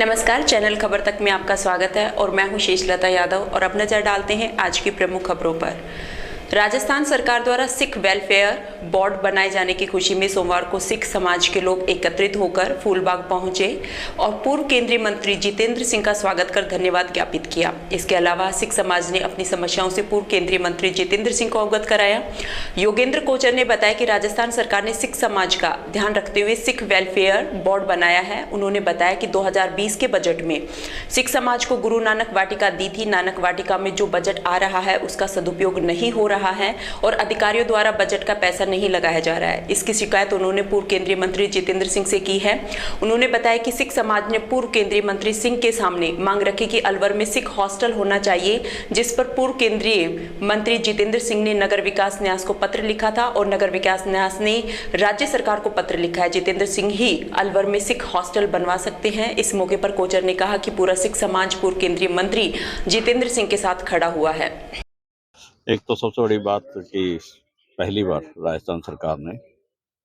नमस्कार, चैनल खबर तक में आपका स्वागत है और मैं हूं शेषलता यादव और अब नजर डालते हैं आज की प्रमुख खबरों पर। राजस्थान सरकार द्वारा सिख वेलफेयर बोर्ड बनाए जाने की खुशी में सोमवार को सिख समाज के लोग एकत्रित होकर फूलबाग पहुंचे और पूर्व केंद्रीय मंत्री जितेंद्र सिंह का स्वागत कर धन्यवाद ज्ञापित किया। इसके अलावा सिख समाज ने अपनी समस्याओं से पूर्व केंद्रीय मंत्री जितेंद्र सिंह को अवगत कराया। योगेंद्र कोचर ने बताया कि राजस्थान सरकार ने सिख समाज का ध्यान रखते हुए सिख वेलफेयर बोर्ड बनाया है। उन्होंने बताया कि 2020 के बजट में सिख समाज को गुरु नानक वाटिका दी थी। नानक वाटिका में जो बजट आ रहा है उसका सदुपयोग नहीं हो रहा है और अधिकारियों द्वारा बजट का पैसा नहीं लगाया जा रहा है। इसकी शिकायत उन्होंने पूर्व केंद्रीय मंत्री जितेंद्र सिंह से की है। उन्होंने बताया कि सिख समाज ने पूर्व केंद्रीय मंत्री सिंह के सामने मांग रखी कि अलवर में सिख हॉस्टल होना चाहिए, जिस पर पूर्व केंद्रीय मंत्री जितेंद्र सिंह ने नगर विकास न्यास को पत्र लिखा था और नगर विकास न्यास ने राज्य सरकार को पत्र लिखा है। जितेंद्र सिंह ही अलवर में सिख हॉस्टल बनवा सकते हैं। इस मौके पर कोचर ने कहा कि पूरा सिख समाज पूर्व केंद्रीय मंत्री जितेंद्र सिंह के साथ खड़ा हुआ है। एक तो सबसे बड़ी बात कि पहली बार राजस्थान सरकार ने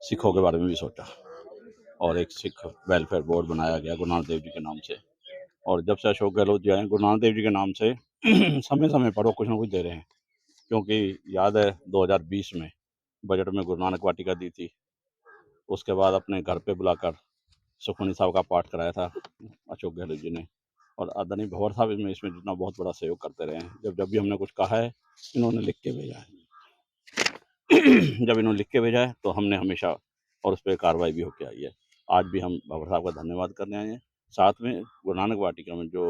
सिखों के बारे में भी सोचा और एक सिख वेलफेयर बोर्ड बनाया गया गुरु नानक देव जी के नाम से। और जब से अशोक गहलोत जी आए, गुरु नानक देव जी के नाम से समय समय पर वो कुछ ना कुछ दे रहे हैं। क्योंकि याद है 2020 में बजट में गुरु नानक वाटिका दी थी। उसके बाद अपने घर पे बुलाकर सुखमनी साहब का पाठ कराया था अशोक गहलोत जी ने। और आदरणीय भंवर साहब इसमें जितना बहुत बड़ा सहयोग करते रहे हैं। जब भी हमने कुछ कहा है इन्होंने लिख के भेजा है। जब इन्होंने लिख के भेजा है तो हमने हमेशा और उस पर कार्रवाई भी होकर आई है। आज भी हम भंवर साहब का धन्यवाद करने आए हैं। साथ में गुरु नानक वाटिका में जो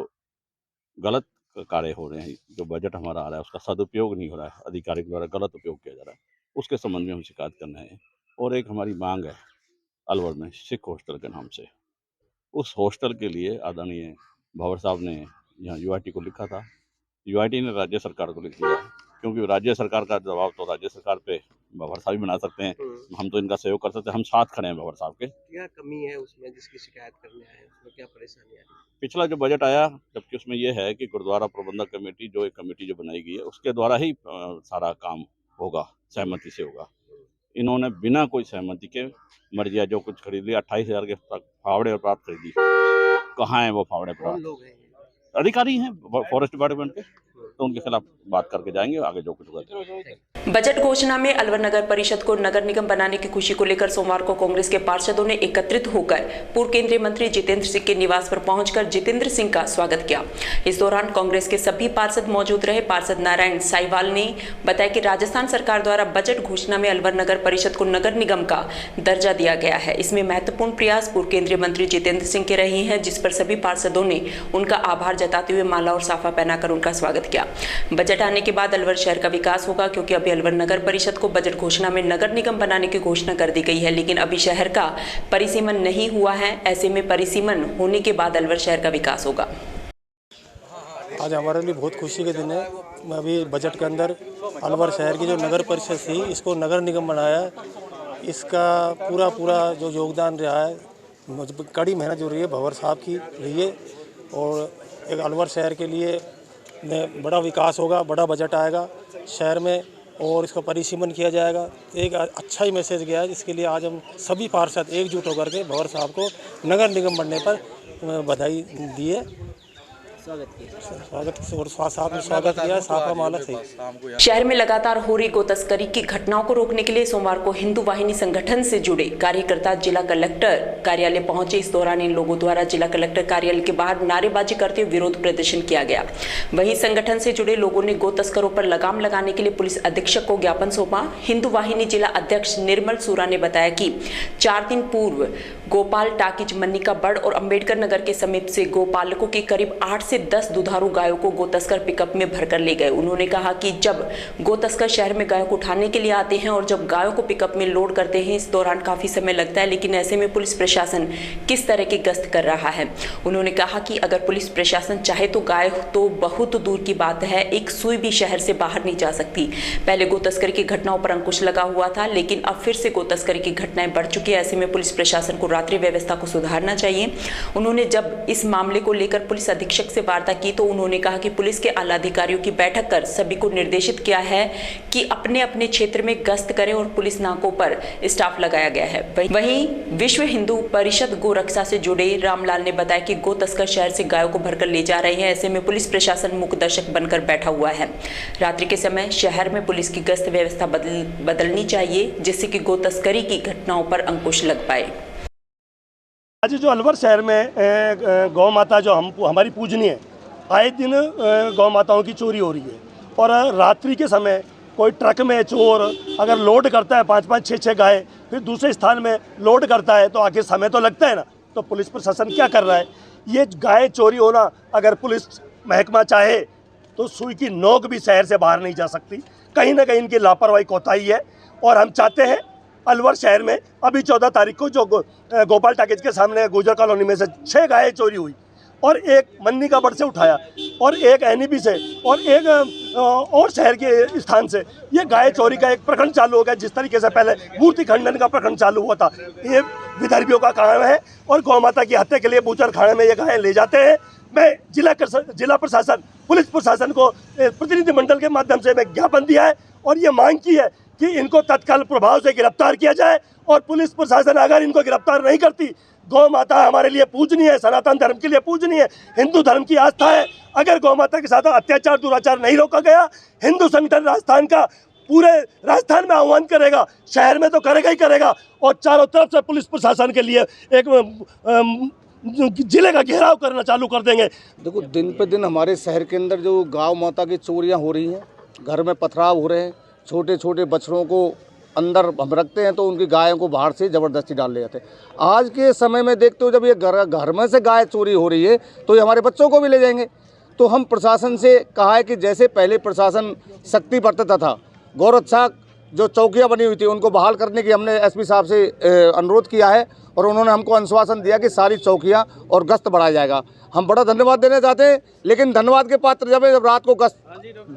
गलत कार्य हो रहे हैं, जो बजट हमारा आ रहा है उसका सदुपयोग नहीं हो रहा है, अधिकारी द्वारा गलत उपयोग किया जा रहा है, उसके संबंध में हम शिकायत करने आए हैं। और एक हमारी मांग है अलवर में सिख हॉस्टल के नाम से। उस हॉस्टल के लिए आदरणीय भंवर साहब ने यहाँ यूआईटी को लिखा था। यूआईटी ने राज्य सरकार को लिख दिया, क्योंकि राज्य सरकार का दबाव तो राज्य सरकार पे भंवर साहब भी बना सकते हैं। हम तो इनका सहयोग कर सकते हैं, हम साथ खड़े हैं भंवर साहब के। क्या कमी है उसमें जिसकी शिकायत करने आए हैं, उसमें क्या परेशानी आ रही है? पिछला जो बजट आया, जबकि उसमें यह है कि गुरुद्वारा प्रबंधक कमेटी जो एक कमेटी जो बनाई गई है उसके द्वारा ही सारा काम होगा, सहमति से होगा। इन्होंने बिना कोई सहमति के मर्जिया जो कुछ खरीद लिया, 28,000 के फावड़े और प्राप्त खरीदी। कहाँ है वो फावड़े कौन प्राप्त? लोग हैं? अधिकारी हैं फॉरेस्ट डिपार्टमेंट के, तो उनके खिलाफ बात करके जाएंगे आगे जो कुछ होगा। बजट घोषणा में अलवर नगर परिषद को नगर निगम बनाने की खुशी को लेकर सोमवार को कांग्रेस के पार्षदों ने एकत्रित होकर पूर्व केंद्रीय मंत्री जितेंद्र सिंह के निवास पर पहुंचकर जितेंद्र सिंह का स्वागत किया। इस दौरान कांग्रेस के सभी पार्षद मौजूद रहे। पार्षद नारायण साईवाल ने बताया कि राजस्थान सरकार द्वारा बजट घोषणा में अलवर नगर परिषद को नगर निगम का दर्जा दिया गया है। इसमें महत्वपूर्ण प्रयास पूर्व केंद्रीय मंत्री जितेंद्र सिंह के रहे हैं, जिस पर सभी पार्षदों ने उनका आभार जताते हुए माला और साफा पहनाकर उनका स्वागत किया। बजट आने के बाद अलवर शहर का विकास होगा, क्योंकि अभी अलवर नगर परिषद को बजट घोषणा में नगर निगम बनाने की घोषणा कर दी गई है, लेकिन अभी शहर का परिसीमन नहीं हुआ है। ऐसे में परिसीमन होने के बाद अलवर शहर का विकास होगा। आज हमारे लिए बहुत खुशी के दिन है। अभी बजट के अंदर अलवर शहर की जो नगर परिषद थी इसको नगर निगम बनाया। इसका पूरा जो योगदान रहा है, कड़ी मेहनत जो रही है भंवर साहब की रही है। और एक अलवर शहर के लिए बड़ा विकास होगा, बड़ा बजट आएगा शहर में और इसका परिसीमन किया जाएगा। एक अच्छा ही मैसेज गया है, जिसके लिए आज हम सभी पार्षद एकजुट होकर के भंवर साहब को नगर निगम बनने पर बधाई दी है, स्वागत किया, साफा माला सही। शहर में लगातार हो रही गो तस्करी की घटनाओं को रोकने के लिए सोमवार को हिंदू वाहिनी संगठन से जुड़े कार्यकर्ता जिला कलेक्टर कार्यालय पहुंचे। इस दौरान इन लोगों द्वारा जिला कलेक्टर कार्यालय के बाहर नारेबाजी करते हुए विरोध प्रदर्शन किया गया। वहीं संगठन से जुड़े लोगों ने गो तस्करों पर लगाम लगाने के लिए पुलिस अधीक्षक को ज्ञापन सौंपा। हिंदू वाहिनी जिला अध्यक्ष निर्मल सूरा ने बताया कि 4 दिन पूर्व गोपाल टाकिज, मन्निका बड़ और अंबेडकर नगर के समीप से गोपालकों के करीब 8 से 10 दुधारू गायों को गो तस्कर पिकअप में भरकर ले गए। उन्होंने कहा कि जब गो तस्कर शहर में गायों को उठाने के लिए आते हैं और जब गायों को पिकअप में लोड करते हैं, इस दौरान काफी समय लगता है, लेकिन ऐसे में पुलिस प्रशासन किस तरह की गश्त कर रहा है। उन्होंने कहा कि अगर पुलिस प्रशासन चाहे तो गाय तो बहुत दूर की बात है, एक सुई भी शहर से बाहर नहीं जा सकती। पहले गो तस्करी की घटनाओं पर अंकुश लगा हुआ था, लेकिन अब फिर से गो तस्करी की घटनाएं बढ़ चुकी है। ऐसे में पुलिस प्रशासन को रात्रि व्यवस्था को सुधारना चाहिए। उन्होंने जब इस मामले को लेकर पुलिस अधीक्षक से वार्ता की तो उन्होंने कहा कि पुलिस के आला अधिकारियों की बैठक कर सभी को निर्देशित किया है कि अपने अपने क्षेत्र में गश्त करें और पुलिस नाकों पर स्टाफ लगाया गया है। वहीं विश्व हिंदू परिषद गो रक्षा से जुड़े रामलाल ने बताया कि गो तस्कर शहर से गायों को भरकर ले जा रहे हैं, ऐसे में पुलिस प्रशासन मूक दर्शक बनकर बैठा हुआ है। रात्रि के समय शहर में पुलिस की गश्त व्यवस्था बदलनी चाहिए जिससे कि गो तस्करी की घटनाओं पर अंकुश लग पाए। आज जो अलवर शहर में गौ माता जो हमारी पूजनीय है, आए दिन गौ माताओं की चोरी हो रही है और रात्रि के समय कोई ट्रक में चोर अगर लोड करता है 5-5, 6-6 गाय, फिर दूसरे स्थान में लोड करता है तो आखिर समय तो लगता है ना। तो पुलिस प्रशासन क्या कर रहा है? ये गाय चोरी होना अगर पुलिस महकमा चाहे तो सुई की नोक भी शहर से बाहर नहीं जा सकती। कहीं ना कहीं इनकी लापरवाही कोताही है और हम चाहते हैं अलवर शहर में अभी 14 तारीख को जो गोपाल टाकेज के सामने गुजर कॉलोनी में से 6 गायें चोरी हुई और एक मन्नी का बड़ से उठाया और एक एनईबी से और एक और शहर के स्थान से ये गाय चोरी का एक प्रकरण चालू हो गया। जिस तरीके से पहले मूर्ति खंडन का प्रकरण चालू हुआ था, ये विदर्भियों का काम है और गौ माता की हत्या के लिए बूचर खाने में ये गायें ले जाते हैं। मैं जिला प्रशासन, पुलिस प्रशासन को प्रतिनिधिमंडल के माध्यम से मैं ज्ञापन दिया है और ये मांग की है कि इनको तत्काल प्रभाव से गिरफ्तार किया जाए और पुलिस प्रशासन अगर इनको गिरफ्तार नहीं करती, गौ माता हमारे लिए पूजनीय है, सनातन धर्म के लिए पूजनीय है, हिंदू धर्म की आस्था है। अगर गौ माता के साथ अत्याचार दुराचार नहीं रोका गया, हिंदू संगठन राजस्थान का पूरे राजस्थान में आह्वान करेगा, शहर में तो करेगा ही करेगा और चारों तरफ से पुलिस प्रशासन के लिए एक जिले का घेराव करना चालू कर देंगे। देखो, दिन पे दिन हमारे शहर के अंदर जो गौ माता की चोरियां हो रही हैं, घर में पथराव हो रहे हैं, छोटे छोटे बछड़ों को अंदर हम रखते हैं तो उनकी गायों को बाहर से ज़बरदस्ती डाल ले जाते हैं। आज के समय में देखते हो जब ये घर में से गाय चोरी हो रही है तो ये हमारे बच्चों को भी ले जाएंगे। तो हम प्रशासन से कहा है कि जैसे पहले प्रशासन सख्ती बरतता था, गौरक्षा जो चौकियां बनी हुई थी उनको बहाल करने की हमने एसपी साहब से अनुरोध किया है और उन्होंने हमको आश्वासन दिया कि सारी चौकियां और गश्त बढ़ाया जाएगा। हम बड़ा धन्यवाद देना चाहते हैं, लेकिन धन्यवाद के पात्र जब रात को गश्त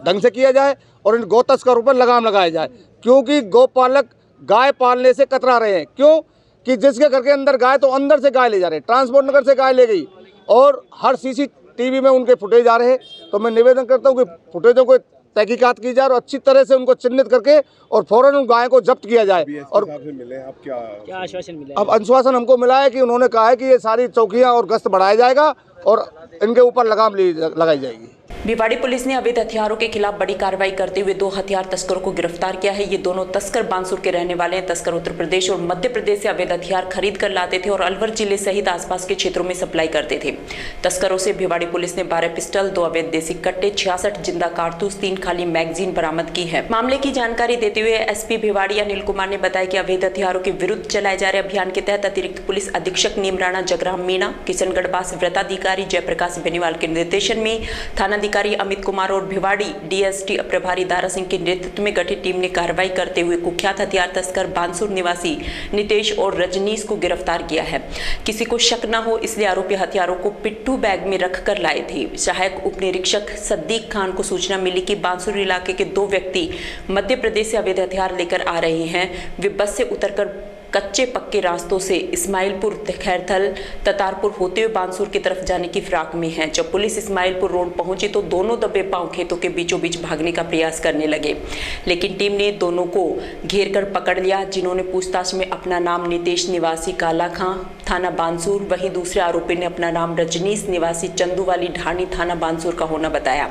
ढंग से किया जाए और इन गौ तस्करों पर लगाम लगाया जाए, क्योंकि गौपालक गाय पालने से कतरा रहे हैं। क्यों कि जिसके घर के अंदर गाय तो अंदर से गाय ले जा रहे हैं, ट्रांसपोर्ट नगर से गाय ले गई और हर CCTV में उनके फुटेज आ रहे हैं। तो मैं निवेदन करता हूँ कि फुटेजों को तहकीकात की जाए और अच्छी तरह से उनको चिन्हित करके और फौरन उन गायों को जब्त किया जाए। और मिले आप क्या आश्वासन मिले? अब आश्वासन हमको मिला है कि उन्होंने कहा है कि ये सारी चौकियां और गश्त बढ़ाया जाएगा और इनके ऊपर लगाम लगाई जाएगी। भिवाड़ी पुलिस ने अवैध हथियारों के खिलाफ बड़ी कार्रवाई करते हुए 2 हथियार तस्करों को गिरफ्तार किया है। ये दोनों तस्कर बांसुर के रहने वाले हैं। तस्कर उत्तर प्रदेश और मध्य प्रदेश से अवैध हथियार खरीद कर लाते थे और अलवर जिले सहित आसपास के क्षेत्रों में सप्लाई करते थे। तस्करों से भिवाड़ी पुलिस ने 12 पिस्टल, 2 अवैध देसी कट्टे, 66 जिंदा कारतूस, 3 खाली मैगजीन बरामद की है। मामले की जानकारी देते हुए एसपी भिवाड़ी अनिल कुमार ने बताया कि अवैध हथियारों के विरुद्ध चलाए जा रहे अभियान के तहत अतिरिक्त पुलिस अधीक्षक नीमराणा जगराम मीणा, किशनगढ़ बास व्रताधिकारी जयप्रकाश बेनीवाल के निर्देशन में थानाधिकारी अमित कुमार और भिवाड़ी DST प्रभारी दारा सिंह के नेतृत्व में गठित टीम ने कार्रवाई करते हुए कुख्यात हथियार तस्कर बांसुर निवासी नितेश और रजनीश को गिरफ्तार किया है। किसी को शक न हो इसलिए आरोपी हथियारों को पिट्ठू बैग में रख कर लाए थे। सहायक उप निरीक्षक सद्दीक खान को सूचना मिली कि बांसुर इलाके के 2 व्यक्ति मध्य प्रदेश से अवैध हथियार लेकर आ रहे हैं। वे बस से उतरकर कच्चे पक्के रास्तों से इस्माइलपुर, खैरथल, ततारपुर होते हुए बांसुर की तरफ जाने की फिराक में हैं। जब पुलिस इस्माइलपुर रोड पहुंची तो दोनों दबे पांव खेतों के बीचों बीच भागने का प्रयास करने लगे, लेकिन टीम ने दोनों को घेर कर पकड़ लिया, जिन्होंने पूछताछ में अपना नाम नितेश निवासी काला खां थाना बांसुर, वहीं दूसरे आरोपी ने अपना नाम रजनीश निवासी चंदूवाली ढाणी थाना बांसुर का होना बताया।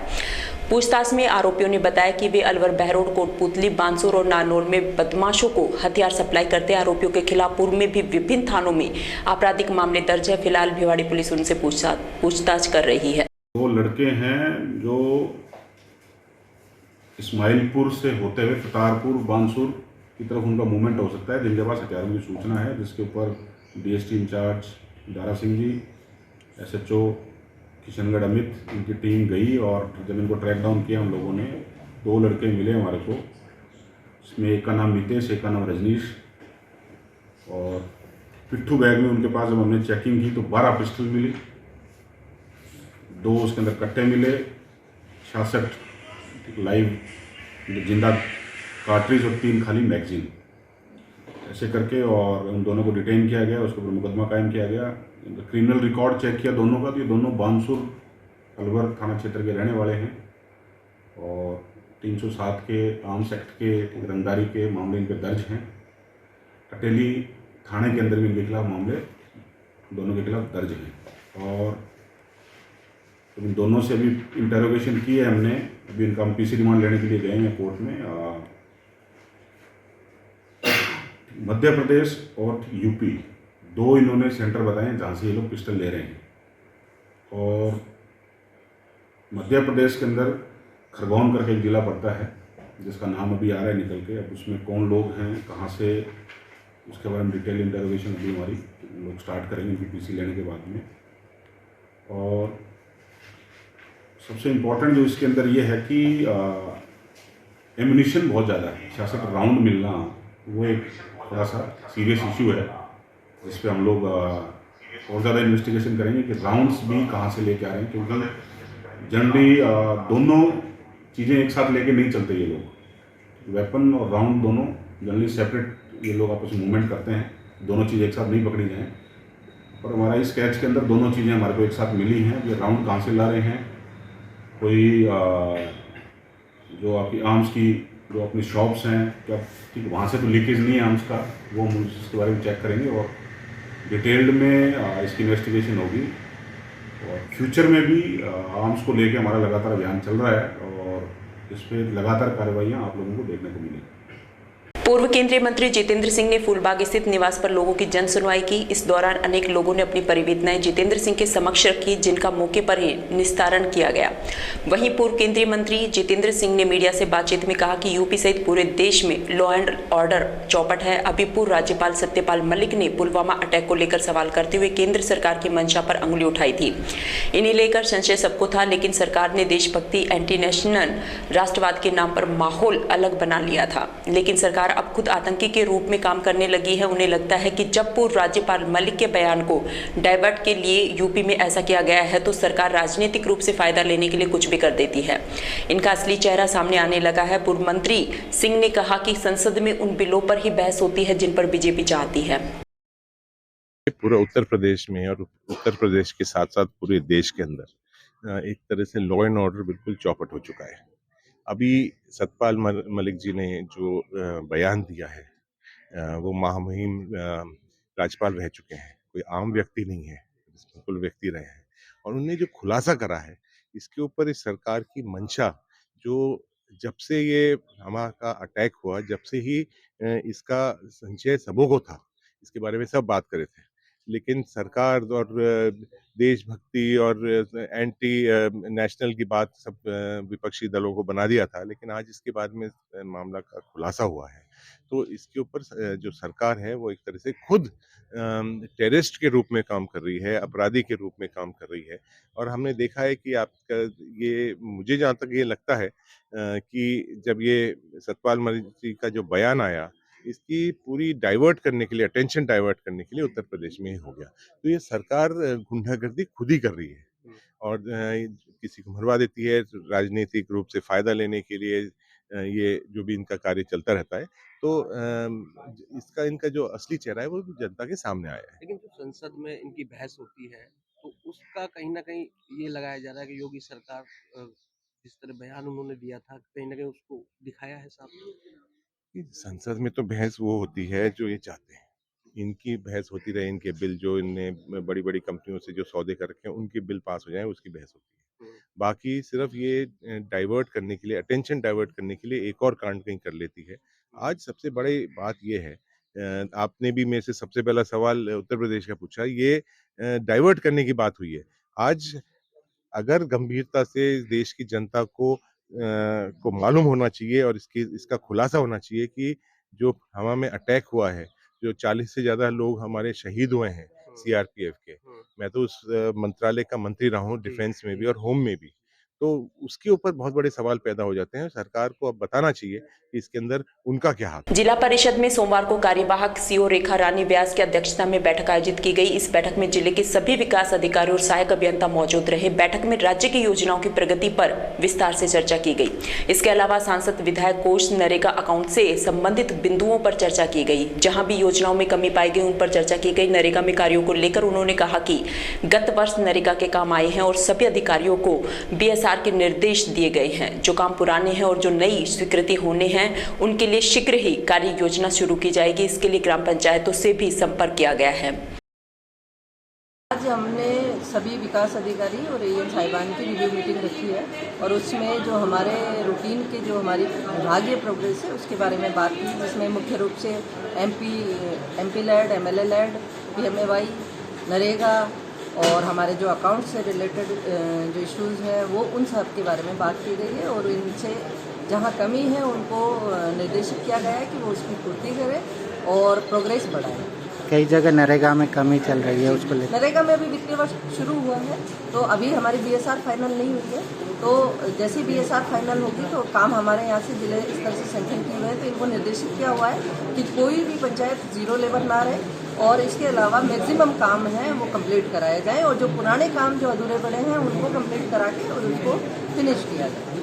पूछताछ में आरोपियों ने बताया कि वे अलवर बहरोड, कोटपुतली, बांसुर और नानोल में बदमाशों को हथियार सप्लाई करते। आरोपियों के खिलाफ पूर्व में भी विभिन्न थानों में आपराधिक मामले दर्ज है। फिलहाल भिवाड़ी पुलिस उनसे पूछताछ कर रही है। 2 लड़के हैं जो इस्माइलपुर से होते हुए ततारपुर, बांसुर की तरफ उनका मूवमेंट हो सकता है, जिनके पास हथियारों की सूचना है, जिसके ऊपर DST in charge Dara Singh ji, SHO Kishangarh Amit, इनकी टीम गई और जब इनको ट्रैक डाउन किया हम लोगों ने 2 लड़के मिले हमारे को। इसमें एक का नाम नितेश, एक का नाम रजनीश। और पिट्ठू बैग में उनके पास जब हमने चेकिंग की तो 12 पिस्टल मिली, 2 उसके अंदर कट्टे मिले, 66 लाइव जिंदा कार्ट्रिज और 3 खाली मैगजीन। ऐसे करके और उन दोनों को डिटेन किया गया, उसके ऊपर मुकदमा कायम किया गया। क्रिमिनल रिकॉर्ड चेक किया दोनों का, तो ये दोनों बानसूर अलवर थाना क्षेत्र के रहने वाले हैं और 307 के आर्म्स एक्ट के रंगदारी के मामले इन पर दर्ज हैं। कटेली थाने के अंदर भी इनके खिलाफ मामले दोनों के खिलाफ दर्ज हैं और तो इन दोनों से अभी इंटरोगेशन की है हमने। अभी इनका हम पीसी रिमांड लेने के लिए गए हैं कोर्ट में। मध्य प्रदेश और यूपी दो इन्होंने सेंटर बताए हैं जहाँ से ये लोग पिस्टल ले रहे हैं। और मध्य प्रदेश के अंदर खरगोन करके एक जिला पड़ता है जिसका नाम अभी आ रहा है निकल के। अब उसमें कौन लोग हैं, कहाँ से, उसके बारे में डिटेल इंटरोगेशन अभी हमारी लोग स्टार्ट करेंगे इनकी पीसी लेने के बाद में। और सबसे इम्पोर्टेंट जो इसके अंदर ये है कि एम्यूनिशन बहुत ज़्यादा है, 66 राउंड मिलना वो एक थोड़ा सा सीरियस इशू है जिस पे हम लोग और ज़्यादा इन्वेस्टिगेशन करेंगे कि राउंड्स भी कहाँ से लेके आ रहे हैं, क्योंकि जनरली दोनों चीज़ें एक साथ लेके नहीं चलते ये लोग। वेपन और राउंड दोनों जनरली सेपरेट ये लोग आपस में मूवमेंट करते हैं, दोनों चीज़ें एक साथ नहीं पकड़ी जाएँ। और हमारा इस कैच के अंदर दोनों चीज़ें हमारे को एक साथ मिली हैं। ये राउंड कहाँ से ला रहे हैं, कोई जो आपकी आर्म्स की जो अपनी शॉप्स हैं क्या ठीक वहाँ से तो लीकेज नहीं है आर्म्स का, वो हम इसके बारे में चेक करेंगे और डिटेल्ड में इसकी इन्वेस्टिगेशन होगी। और फ्यूचर में भी आर्म्स को लेके हमारा लगातार अभियान चल रहा है और इस पर लगातार कार्रवाइयाँ आप लोगों को देखने को मिलेंगी। पूर्व केंद्रीय मंत्री जितेंद्र सिंह ने फूलबाग स्थित निवास पर लोगों की जन सुनवाई की। इस दौरान अनेक लोगों ने अपनी परिवेदनाएं जितेंद्र सिंह के समक्ष रखी, जिनका मौके पर ही निस्तारण किया गया। वहीं पूर्व केंद्रीय मंत्री जितेंद्र सिंह ने मीडिया से बातचीत में कहा कि यूपी सहित पूरे देश में लॉ एंड ऑर्डर चौपट है। अभी पूर्व राज्यपाल सत्यपाल मलिक ने पुलवामा अटैक को लेकर सवाल करते हुए केंद्र सरकार की मंशा पर अंगुली उठाई थी। इन्हें लेकर संशय सबको था, लेकिन सरकार ने देशभक्ति, एंटी नेशनल राष्ट्रवाद के नाम पर माहौल अलग बना लिया था। लेकिन सरकार अब खुद आतंकी के रूप में काम करने लगी है। उन्हें लगता है कि जब पूर्व राज्यपाल मलिक के बयान को डाइवर्ट के लिए यूपी में ऐसा किया गया है तो सरकार राजनीतिक रूप से फायदा लेने के लिए कुछ भी कर देती है। इनका असली चेहरा सामने आने लगा है। पूर्व मंत्री सिंह ने कहा कि संसद में उन बिलों पर ही बहस होती है जिन पर बीजेपी चाहती है। पूरा उत्तर प्रदेश में और उत्तर प्रदेश के साथ साथ पूरे देश के अंदर एक तरह से लॉ एंड ऑर्डर बिल्कुल चौपट हो चुका है। अभी सतपाल मलिक जी ने जो बयान दिया है वो महामहिम राज्यपाल रह चुके हैं, कोई आम व्यक्ति नहीं है, बिल्कुल व्यक्ति रहे हैं। और उन्होंने जो खुलासा करा है इसके ऊपर इस सरकार की मंशा, जो जब से ये हमारा अटैक हुआ, जब से ही इसका संशय सबों को था, इसके बारे में सब बात कर रहे थे, लेकिन सरकार और देशभक्ति और एंटी नेशनल की बात सब विपक्षी दलों को बना दिया था। लेकिन आज इसके बाद में मामला का खुलासा हुआ है, तो इसके ऊपर जो सरकार है वो एक तरह से खुद टेररिस्ट के रूप में काम कर रही है, अपराधी के रूप में काम कर रही है। और हमने देखा है कि आपका ये, मुझे जहाँ तक ये लगता है कि जब ये सतपाल मलिक जी का जो बयान आया, इसकी पूरी डाइवर्ट करने के लिए, अटेंशन डाइवर्ट करने के लिए उत्तर प्रदेश में ही हो गया। तो ये सरकार गुंडागर्दी खुद ही कर रही है और किसी को मरवा देती है राजनीतिक रूप से फायदा लेने के लिए। ये जो भी इनका कार्य चलता रहता है, तो इसका इनका जो असली चेहरा है वो जनता के सामने आया है। लेकिन जो संसद में इनकी बहस होती है तो उसका कहीं ना कहीं ये लगाया जा रहा है कि योगी सरकार जिस तरह बयान उन्होंने दिया था कहीं ना कहीं उसको दिखाया है सामने। संसद में तो बहस वो होती है जो ये चाहते हैं, इनकी बहस होती रहे, इनके बिल जो इनने बड़ी बड़ी कंपनियों से जो सौदे कर रखे हैं उनके बिल पास हो जाए, उसकी बहस होती है। बाकी सिर्फ ये डाइवर्ट करने के लिए, अटेंशन डाइवर्ट करने के लिए एक और कांड कहीं कर लेती है। आज सबसे बड़ी बात ये है, आपने भी मेरे से सबसे पहला सवाल उत्तर प्रदेश का पूछा, ये डाइवर्ट करने की बात हुई है। आज अगर गंभीरता से देश की जनता को मालूम होना चाहिए और इसका खुलासा होना चाहिए कि जो हवा में अटैक हुआ है, जो 40 से ज़्यादा लोग हमारे शहीद हुए हैं सीआरपीएफ के। मैं तो उस मंत्रालय का मंत्री रहा हूँ, डिफेंस में भी और होम में भी। तो उसके ऊपर बहुत बड़े सवाल पैदा हो जाते हैं। सरकार को अब बताना चाहिए कि इसके अंदर उनका क्या हाथ है। जिला परिषद में सोमवार को कार्यवाहक सीओ रेखा रानी व्यास की अध्यक्षता में बैठक आयोजित की गई। इस बैठक में जिले के सभी विकास अधिकारी और सहायक अभियंता मौजूद रहे। बैठक में राज्य की योजनाओं की प्रगति पर विस्तार से चर्चा की गई। इसके अलावा सांसद विधायक कोष, नरेगा अकाउंट से संबंधित बिंदुओं पर चर्चा की गई। जहां भी योजनाओं में कमी पाई गई उन पर चर्चा की गई। नरेगा में कार्यों को लेकर उन्होंने कहा कि गत वर्ष नरेगा के काम आए हैं और सभी अधिकारियों को बीएसआर के निर्देश दिए गए हैं। जो काम पुराने हैं और जो नई स्वीकृति होने हैं उनके लिए शीघ्र ही कार्य योजना शुरू की जाएगी। इसके लिए ग्राम पंचायतों से भी संपर्क किया गया है। आज हमने सभी विकास अधिकारी और एएम साहिबान की रिव्यू मीटिंग रखी है और उसमें जो हमारे रूटीन के जो हमारी विभागीय प्रोग्रेस है उसके बारे में बात की, जिसमें मुख्य रूप से MP LAD, MLA LAD, PMAY, NREGA और हमारे जो अकाउंट से रिलेटेड जो इश्यूज़ हैं वो उन सब के बारे में बात की गई है और इनसे जहाँ कमी है उनको निर्देशित किया गया है कि वो उसकी पूर्ति करें और प्रोग्रेस बढ़ाएं। कई जगह नरेगा में कमी चल रही है, उसको लेकर नरेगा में अभी वित्तीय वर्ष शुरू हुआ है तो अभी हमारी बीएसआर फाइनल नहीं हुई है, तो जैसे बीएसआर फाइनल होगी तो काम हमारे यहाँ से जिले स्तर से सैंक्शन किए हुए हैं। तो इनको निर्देशित किया हुआ है कि कोई भी पंचायत जीरो लेबर ना रहे और इसके अलावा मैक्सिमम काम है वो कंप्लीट कराए जाएँ और जो पुराने काम जो अधूरे पड़े हैं उनको कंप्लीट करा के और उसको फिनिश किया जाए।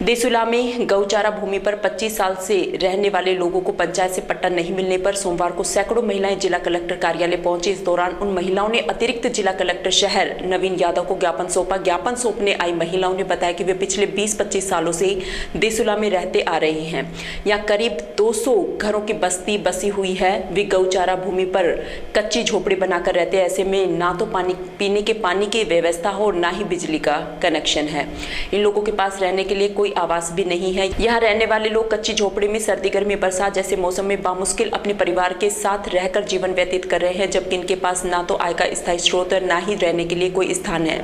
देसुला में गौचारा भूमि पर 25 साल से रहने वाले लोगों को पंचायत से पट्टा नहीं मिलने पर सोमवार को सैकड़ों महिलाएं जिला कलेक्टर कार्यालय पहुंची। इस दौरान उन महिलाओं ने अतिरिक्त जिला कलेक्टर शहर नवीन यादव को ज्ञापन सौंपा। ज्ञापन सौंपने आई महिलाओं ने बताया कि वे पिछले 20-25 सालों से देसुला में रहते आ रही हैं। यहाँ करीब 200 घरों की बस्ती बसी हुई है। वे गौचारा भूमि पर कच्ची झोपड़ी बनाकर रहते हैं। ऐसे में ना तो पीने के पानी की व्यवस्था हो और ना ही बिजली का कनेक्शन है। इन लोगों के पास रहने के लिए कोई आवास भी नहीं है। यहाँ रहने वाले लोग कच्ची झोपड़ी में सर्दी, गर्मी, बरसात जैसे मौसम में बामुश्किल अपने परिवार के साथ रहकर जीवन व्यतीत कर रहे हैं, जबकि इनके पास ना तो आय का स्थायी स्रोत और ना ही रहने के लिए कोई स्थान है।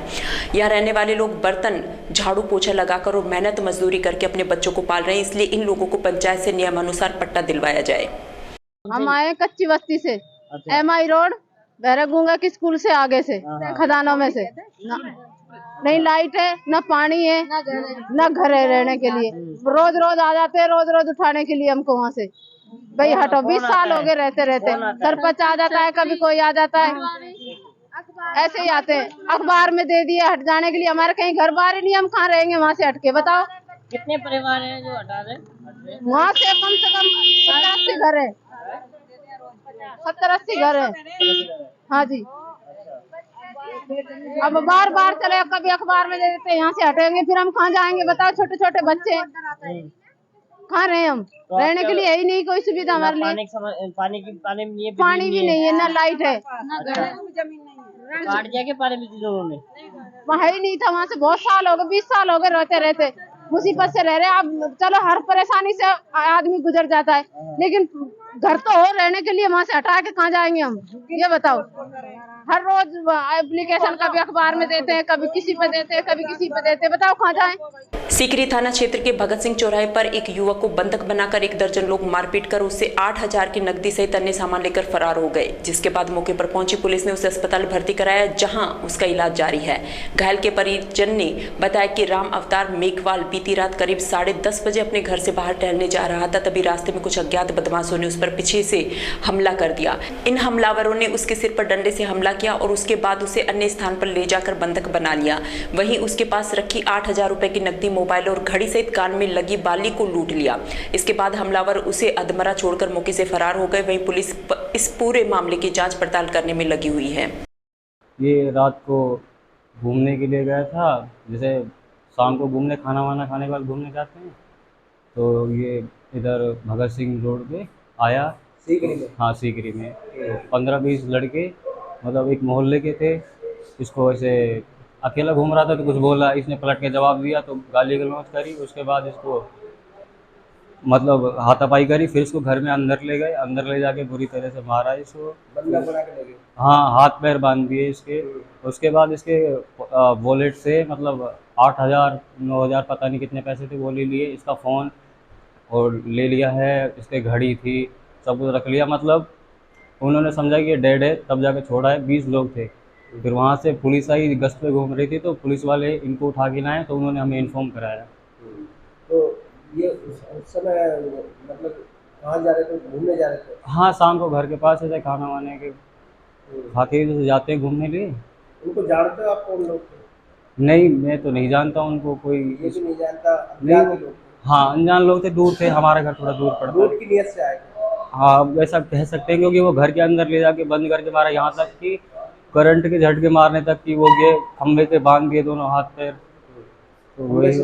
यहाँ रहने वाले लोग बर्तन, झाड़ू, पोछा लगाकर और मेहनत मजदूरी करके अपने बच्चों को पाल रहे हैं। इसलिए इन लोगों को पंचायत से नियमानुसार पट्टा दिलवाया जाए। हम आए कच्ची बस्ती से, MI रोड, बैरगूंगा के स्कूल से आगे से, खदानों में से। नहीं लाइट है, न पानी है, न घर है रहने के लिए। रोज रोज आ जाते हैं, रोज रोज उठाने के लिए हमको वहाँ से। भाई हटो, 20 साल हो गए रहते रहते। सरपंच आ जाता है, कभी कोई आ जाता है, ऐसे ही आते हैं। अखबार में दे दिए हट जाने के लिए। हमारे कहीं घर बार ही नहीं, हम कहाँ रहेंगे वहाँ से हटके? बताओ कितने परिवार हैं जो हटा रहे? वहाँ से कम 70-80 घर है, 70-80 घर है। हाँ जी, अब बार बार चले, कभी अखबार में दे देते, यहाँ से हटेंगे, फिर हम कहाँ जाएंगे? बताओ, छोटे छोटे बच्चे कहाँ रहे हम? रहने के लिए है ही नहीं कोई सुविधा हमारे लिए। पानी भी नहीं है, ना लाइट है, काट जाके पानी भी वहाँ है ही नहीं था। वहाँ से बहुत साल हो गए, 20 साल हो गए रहते रहते, मुसीबत से रह रहे। अब चलो हर परेशानी से आदमी गुजर जाता है, लेकिन घर तो हो रहने के लिए, वहाँ से हटा के कहाँ जाएंगे हम? ये बताओ। हर रोज एप्लीकेशन कभी अखबार में देते हैं, कभी किसी पे देते हैं, कभी किसी पे देते हैं। बताओ कहाँ जाएं? सीकरी थाना क्षेत्र के भगत सिंह चौराहे पर एक युवक को बंधक बनाकर 1 दर्जन लोग मारपीट कर उससे 8,000 की नकदी सहित अन्य सामान लेकर फरार हो गए, जिसके बाद मौके पर पहुंची पुलिस ने उसे अस्पताल भर्ती कराया, जहां उसका इलाज जारी है। घायल के परिजन ने बताया कि राम अवतार मेघवाल बीती रात करीब 10:30 बजे अपने घर से बाहर टहलने जा रहा था। तभी रास्ते में कुछ अज्ञात बदमाशों ने उस पर पीछे से हमला कर दिया। इन हमलावरों ने उसके सिर पर डंडे से हमला किया और उसके बाद उसे अन्य स्थान पर ले जाकर बंधक बना लिया। वहीं उसके पास रखी 8,000 रुपए की नकदी, मोबाइल और घड़ी सहित कान में लगी बाली को लूट लिया। इसके बाद हमलावर उसे अधमरा छोड़कर मौके से फरार हो गए। वहीं पुलिस इस पूरे मामले की जांच पड़ताल करने में लगी हुई है। ये रात को घूमने के लिए गया था, जैसे शाम को घूमने, खाना वाना खाने के बाद घूमने जाते हैं, तो ये इधर भगत सिंह रोड पे आया। सीकरी में? हाँ, सीकरी में 15-20 लड़के, मतलब एक मोहल्ले के थे। इसको ऐसे अकेला घूम रहा था तो कुछ बोला, इसने पलट के जवाब दिया तो गाली गलौज करी। उसके बाद इसको मतलब हाथापाई करी, फिर इसको घर में अंदर ले गए। अंदर ले जाके बुरी तरह से मारा इसको, बंदा बना के ले गए। हाँ, हाथ पैर बांध दिए इसके। उसके बाद इसके वॉलेट से मतलब 8,000 9,000 पता नहीं कितने पैसे थे वो ले लिए। इसका फ़ोन और ले लिया है, इसके घड़ी थी, सब कुछ रख लिया। मतलब उन्होंने समझा कि ये डेड है, तब जाके छोड़ा है। 20 लोग थे, फिर वहाँ से पुलिस आई, गश्त पे घूम रही थी, तो पुलिस वाले इनको उठा के लाए, तो उन्होंने हमें इन्फॉर्म कराया। तो ये उस समय मतलब कहाँ जा रहे थे, घूमने जा रहे थे? हाँ, शाम को घर के पास ऐसे खाना वाने के खा के जैसे जाते हैं घूमने लिए। उनको जानते हो आप कौन लोग थे? नहीं, मैं तो नहीं जानता उनको, कोई ये भी नहीं जानता, नहीं। अनजान लोग थे? हाँ, अनजान लोग थे, दूर थे, हमारा घर थोड़ा दूर पड़ता है। लूट की नीयत से आए थे? हाँ, वैसा कह सकते हैं, क्योंकि वो घर के अंदर ले जाके बंद करके मारा, यहाँ तक कि करंट के झटके मारने तक कि वो गए, खंभे पे बांध दिए दोनों हाथ पैर। तो वही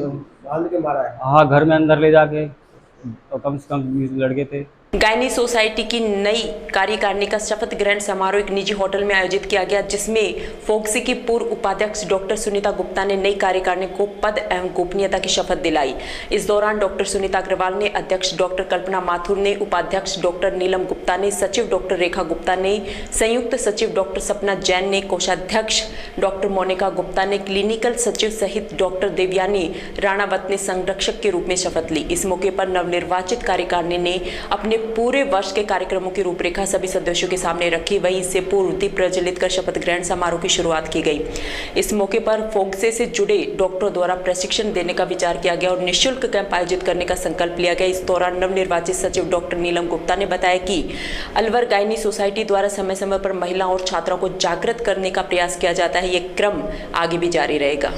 बांध के मारा है? हाँ, घर में अंदर ले जाके, तो कम से कम 20 लड़के थे। गायनी सोसाइटी की नई कार्यकारिणी का शपथ ग्रहण समारोह एक निजी होटल में आयोजित किया गया, जिसमें फोक्सी की पूर्व उपाध्यक्ष डॉक्टर सुनीता गुप्ता ने नई कार्यकारिणी को पद एवं गोपनीयता की शपथ दिलाई। इस दौरान डॉक्टर सुनीता अग्रवाल ने, अध्यक्ष डॉक्टर कल्पना माथुर ने, उपाध्यक्ष डॉक्टर नीलम गुप्ता ने, सचिव डॉक्टर रेखा गुप्ता ने, संयुक्त सचिव डॉक्टर सपना जैन ने, कोषाध्यक्ष डॉक्टर मोनिका गुप्ता ने, क्लिनिकल सचिव सहित डॉक्टर देवयानी राणावत ने संरक्षक के रूप में शपथ ली। इस मौके पर नवनिर्वाचित कार्यकारिणी ने अपने पूरे वर्ष के कार्यक्रमों की रूपरेखा सभी सदस्यों के सामने रखी। वहीं इससे पूर्व दीप प्रज्वलित कर शपथ ग्रहण समारोह की शुरुआत की गई। इस मौके पर फोक्से से जुड़े डॉक्टरों द्वारा प्रशिक्षण देने का विचार किया गया और निःशुल्क कैंप आयोजित करने का संकल्प लिया गया। इस दौरान नवनिर्वाचित सचिव डॉक्टर नीलम गुप्ता ने बताया कि अलवर गायनी सोसाइटी द्वारा समय समय पर महिलाओं और छात्राओं को जागृत करने का प्रयास किया जाता है। ये क्रम आगे भी जारी रहेगा।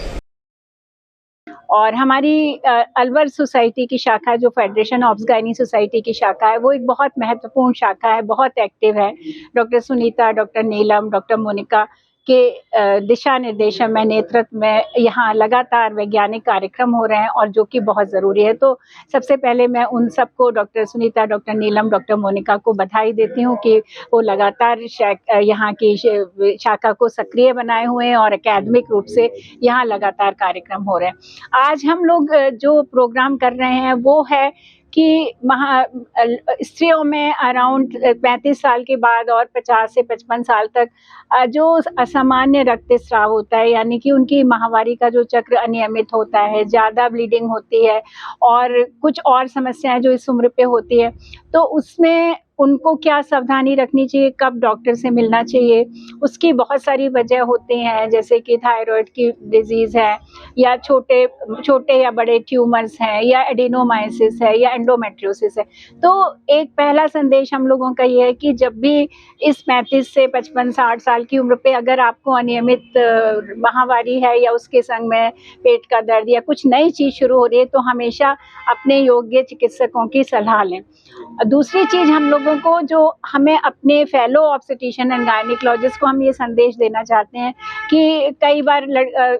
और हमारी अलवर सोसाइटी की शाखा, जो फेडरेशन ऑफ गायनी सोसाइटी की शाखा है, वो एक बहुत महत्वपूर्ण शाखा है, बहुत एक्टिव है। डॉक्टर सुनीता, डॉक्टर नीलम, डॉक्टर मोनिका के दिशा निर्देशन में, नेतृत्व में यहाँ लगातार वैज्ञानिक कार्यक्रम हो रहे हैं, और जो कि बहुत ज़रूरी है। तो सबसे पहले मैं उन सबको, डॉक्टर सुनीता, डॉक्टर नीलम, डॉक्टर मोनिका को बधाई देती हूँ कि वो लगातार यहाँ की शाखा को सक्रिय बनाए हुए हैं और एकेडमिक रूप से यहाँ लगातार कार्यक्रम हो रहे हैं। आज हम लोग जो प्रोग्राम कर रहे हैं वो है कि स्त्रियों में अराउंड 35 साल के बाद और 50 से 55 साल तक जो असामान्य रक्तस्राव होता है, यानी कि उनकी माहवारी का जो चक्र अनियमित होता है, ज़्यादा ब्लीडिंग होती है और कुछ और समस्याएं जो इस उम्र पे होती है, तो उसमें उनको क्या सावधानी रखनी चाहिए, कब डॉक्टर से मिलना चाहिए, उसकी बहुत सारी वजह होती हैं, जैसे कि थायराइड की डिजीज़ है, या छोटे या बड़े ट्यूमर्स हैं, या एडिनोमाइसिस है, या एंडोमेट्रियोसिस है। तो एक पहला संदेश हम लोगों का ये है कि जब भी इस 35 से 55-60 साल की उम्र पे अगर आपको अनियमित माहवारी है या उसके संग में पेट का दर्द या कुछ नई चीज़ शुरू हो रही है, तो हमेशा अपने योग्य चिकित्सकों की सलाह लें। दूसरी चीज़ हम लोगों को, जो हमें अपने फेलो ऑब्स्टेट्रिशियन एंड गायनिकोलॉजिस्ट को हम ये संदेश देना चाहते हैं कि कई बार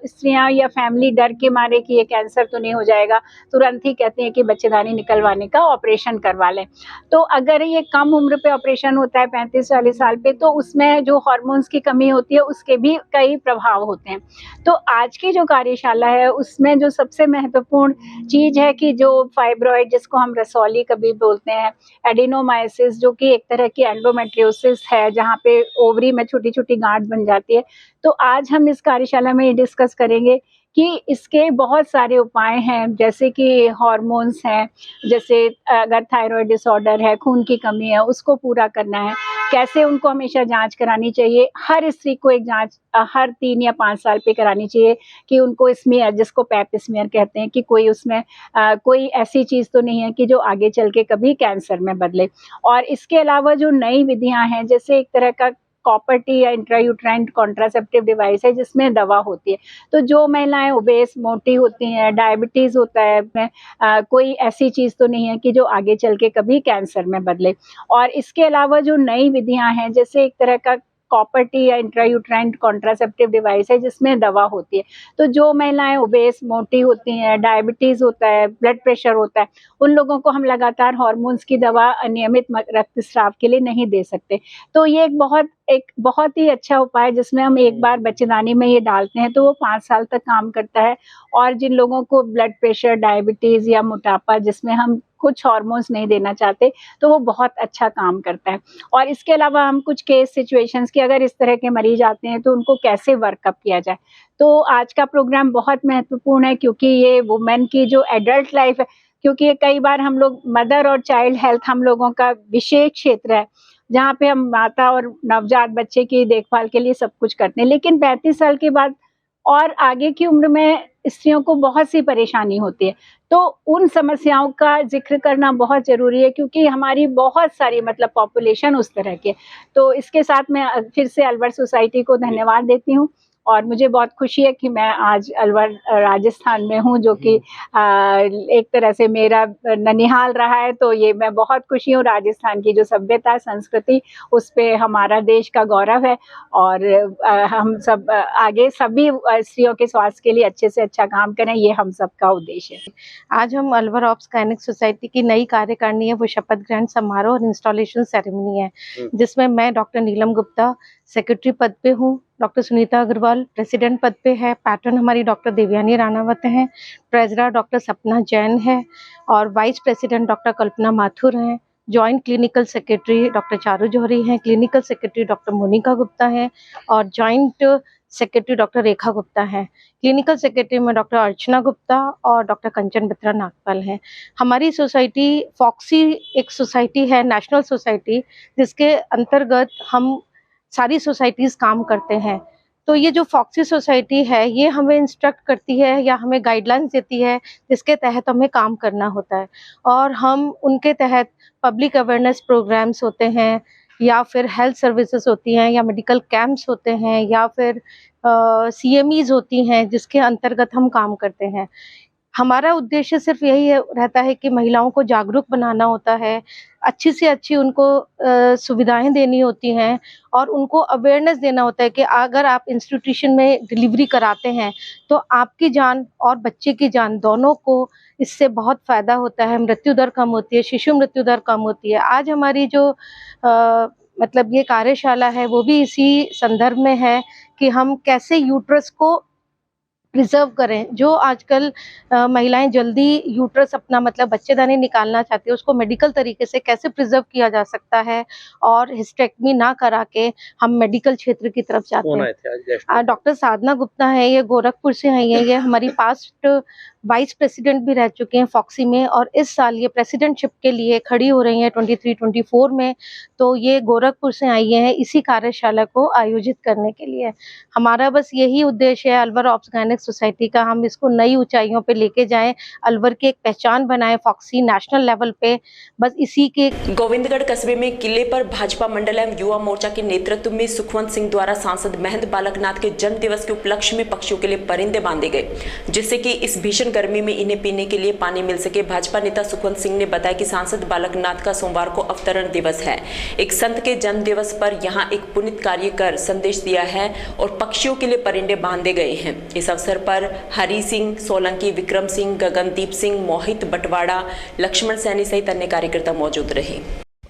स्त्रियां या फैमिली डर के मारे कि ये कैंसर तो नहीं हो जाएगा, तुरंत ही कहते हैं कि बच्चेदानी निकलवाने का ऑपरेशन करवा लें। तो अगर ये कम उम्र पे ऑपरेशन होता है 35-40 साल पे, तो उसमें जो हार्मोन्स की कमी होती है उसके भी कई प्रभाव होते हैं। तो आज की जो कार्यशाला है उसमें जो सबसे महत्वपूर्ण चीज़ है कि जो फाइब्रॉइड, जिसको हम रसौली कभी बोलते हैं, एडिनोमाइसिस जो कि एक तरह की एंडोमेट्रियोसिस है, जहाँ पे ओवरी में छोटी छोटी गांठ बन जाती है। तो आज हम इस कार्यशाला में डिस्कस करेंगे कि इसके बहुत सारे उपाय हैं, जैसे कि हार्मोन्स हैं, जैसे अगर थायराइड डिसऑर्डर है, खून की कमी है, उसको पूरा करना है, कैसे उनको हमेशा जांच करानी चाहिए। हर स्त्री को एक जांच हर 3 या 5 साल पे करानी चाहिए कि उनको स्मीयर, जिसको पैप स्मीयर कहते हैं, कि कोई उसमें कोई ऐसी चीज़ तो नहीं है कि जो आगे चल के कभी कैंसर में बदले। और इसके अलावा जो नई विधियां हैं, जैसे एक तरह का कॉपर टी या इंट्रायूट्राइन कॉन्ट्रासेप्टिव डिवाइस है जिसमें दवा होती है। तो जो महिलाएं ओबेस, मोटी होती हैं, डायबिटीज़ होता है, कोई ऐसी चीज़ तो नहीं है कि जो आगे चल के कभी कैंसर में बदले। और इसके अलावा जो नई विधियां हैं, जैसे एक तरह का कॉपर टी या इंट्रायूट्राइन कॉन्ट्रासेप्टिव डिवाइस है जिसमें दवा होती है। तो जो महिलाएं ओबेस, मोटी होती हैं, डायबिटीज़ होता है, ब्लड प्रेशर होता है, उन लोगों को हम लगातार हार्मोन्स की दवा अनियमित रक्तस्राव के लिए नहीं दे सकते। तो ये एक बहुत ही अच्छा उपाय, जिसमें हम एक बार बच्चेदानी में ये डालते हैं तो वो 5 साल तक काम करता है। और जिन लोगों को ब्लड प्रेशर, डायबिटीज़ या मोटापा, जिसमें हम कुछ हार्मोन्स नहीं देना चाहते, तो वो बहुत अच्छा काम करता है। और इसके अलावा हम कुछ केस सिचुएशंस की, अगर इस तरह के मरीज आते हैं तो उनको कैसे वर्कअप किया जाए। तो आज का प्रोग्राम बहुत महत्वपूर्ण है, क्योंकि ये वुमेन की जो एडल्ट लाइफ है, क्योंकि कई बार हम लोग मदर और चाइल्ड हेल्थ हम लोगों का विशेष क्षेत्र है, जहाँ पे हम माता और नवजात बच्चे की देखभाल के लिए सब कुछ करते हैं। लेकिन 35 साल के बाद और आगे की उम्र में स्त्रियों को बहुत सी परेशानी होती है, तो उन समस्याओं का जिक्र करना बहुत ज़रूरी है, क्योंकि हमारी बहुत सारी मतलब पॉपुलेशन उस तरह की है। तो इसके साथ मैं फिर से अलवर सोसाइटी को धन्यवाद देती हूँ और मुझे बहुत खुशी है कि मैं आज अलवर राजस्थान में हूँ, जो कि एक तरह से मेरा ननिहाल रहा है। तो ये मैं बहुत खुशी हूँ, राजस्थान की जो सभ्यता संस्कृति उस पे हमारा देश का गौरव है और हम सब आगे सभी स्त्रियों के स्वास्थ्य के लिए अच्छे से अच्छा काम करें, ये हम सबका उद्देश्य है। आज हम अलवर ऑप्स गायनिक सोसाइटी की नई कार्यकारिणी है, वो शपथ ग्रहण समारोह और इंस्टॉलेशन सेरेमनी है, जिसमें मैं डॉक्टर नीलम गुप्ता सेक्रेटरी पद पे हूँ, डॉक्टर सुनीता अग्रवाल प्रेसिडेंट पद पे है, पैटर्न हमारी डॉक्टर देवयानी राणावत हैं, ट्रेजरर डॉक्टर सपना जैन है और vice president doctor Kalpana Mathur हैं, joint clinical secretary doctor Charu Jauhari हैं, clinical secretary doctor Monika Gupta हैं और joint secretary doctor Rekha Gupta हैं। क्लिनिकल सेक्रेटरी में डॉक्टर अर्चना गुप्ता और डॉक्टर कंचन बत्रा नागपाल हैं। हमारी सोसाइटी फॉक्सी एक सोसाइटी है, नेशनल सोसाइटी, जिसके अंतर्गत हम सारी सोसाइटीज़ काम करते हैं। तो ये जो फॉक्सी सोसाइटी है, ये हमें इंस्ट्रक्ट करती है या हमें गाइडलाइंस देती है, जिसके तहत हमें काम करना होता है और हम उनके तहत पब्लिक अवेयरनेस प्रोग्राम्स होते हैं या फिर हेल्थ सर्विसेज होती हैं या मेडिकल कैंप्स होते हैं या फिर CMEs होती हैं, जिसके अंतर्गत हम काम करते हैं। हमारा उद्देश्य सिर्फ यही रहता है कि महिलाओं को जागरूक बनाना होता है, अच्छी से अच्छी उनको सुविधाएं देनी होती हैं और उनको अवेयरनेस देना होता है कि अगर आप इंस्टीट्यूशन में डिलीवरी कराते हैं तो आपकी जान और बच्चे की जान दोनों को इससे बहुत फ़ायदा होता है, मृत्यु दर कम होती है, शिशु मृत्यु दर कम होती है। आज हमारी जो मतलब ये कार्यशाला है वो भी इसी संदर्भ में है कि हम कैसे यूट्रस को प्रिजर्व करें। जो आजकल महिलाएं जल्दी यूट्रस अपना मतलब बच्चेदानी निकालना चाहती है, उसको मेडिकल तरीके से कैसे प्रिजर्व किया जा सकता है और हिस्टेक्टमी ना करा के हम मेडिकल क्षेत्र की तरफ जाते हैं। डॉक्टर साधना गुप्ता है, ये गोरखपुर से हैं, ये हमारी पास्ट वाइस प्रेसिडेंट भी रह चुके हैं फॉक्सी में और इस साल ये प्रेसिडेंटशिप के लिए खड़ी हो रही हैं 23-24 में। तो ये गोरखपुर से आई हैं इसी कार्यशाला को आयोजित करने के लिए। हमारा बस यही उद्देश्य है अलवर ऑप्स गायनिक सोसाइटी का, हम इसको नई ऊंचाइयों पे लेके जाएं, अलवर की एक पहचान बनाएं फॉक्सी नेशनल लेवल पे। बस इसी के गोविंदगढ़ कस्बे में किले पर भाजपा मंडल एवं युवा मोर्चा के नेतृत्व में सुखवंत सिंह द्वारा सांसद महंत बालकनाथ के जन्म दिवस के उपलक्ष्य में पक्षियों के लिए परिंदे बांधे गए, जिससे कि इस भीषण गर्मी में इन्हें पीने के लिए पानी मिल सके। भाजपा नेता सुखवंत सिंह ने बताया कि सांसद बालकनाथ का सोमवार को अवतरण दिवस है। एक संत के जन्म दिवस पर यहां एक पुनीत कार्य कर संदेश दिया है और पक्षियों के लिए परिंदे बांधे गए हैं। इस अवसर पर हरि सिंह सोलंकी, विक्रम सिंह, गगनदीप सिंह, मोहित बटवाड़ा, लक्ष्मण सैनी सहित अन्य कार्यकर्ता मौजूद रहे।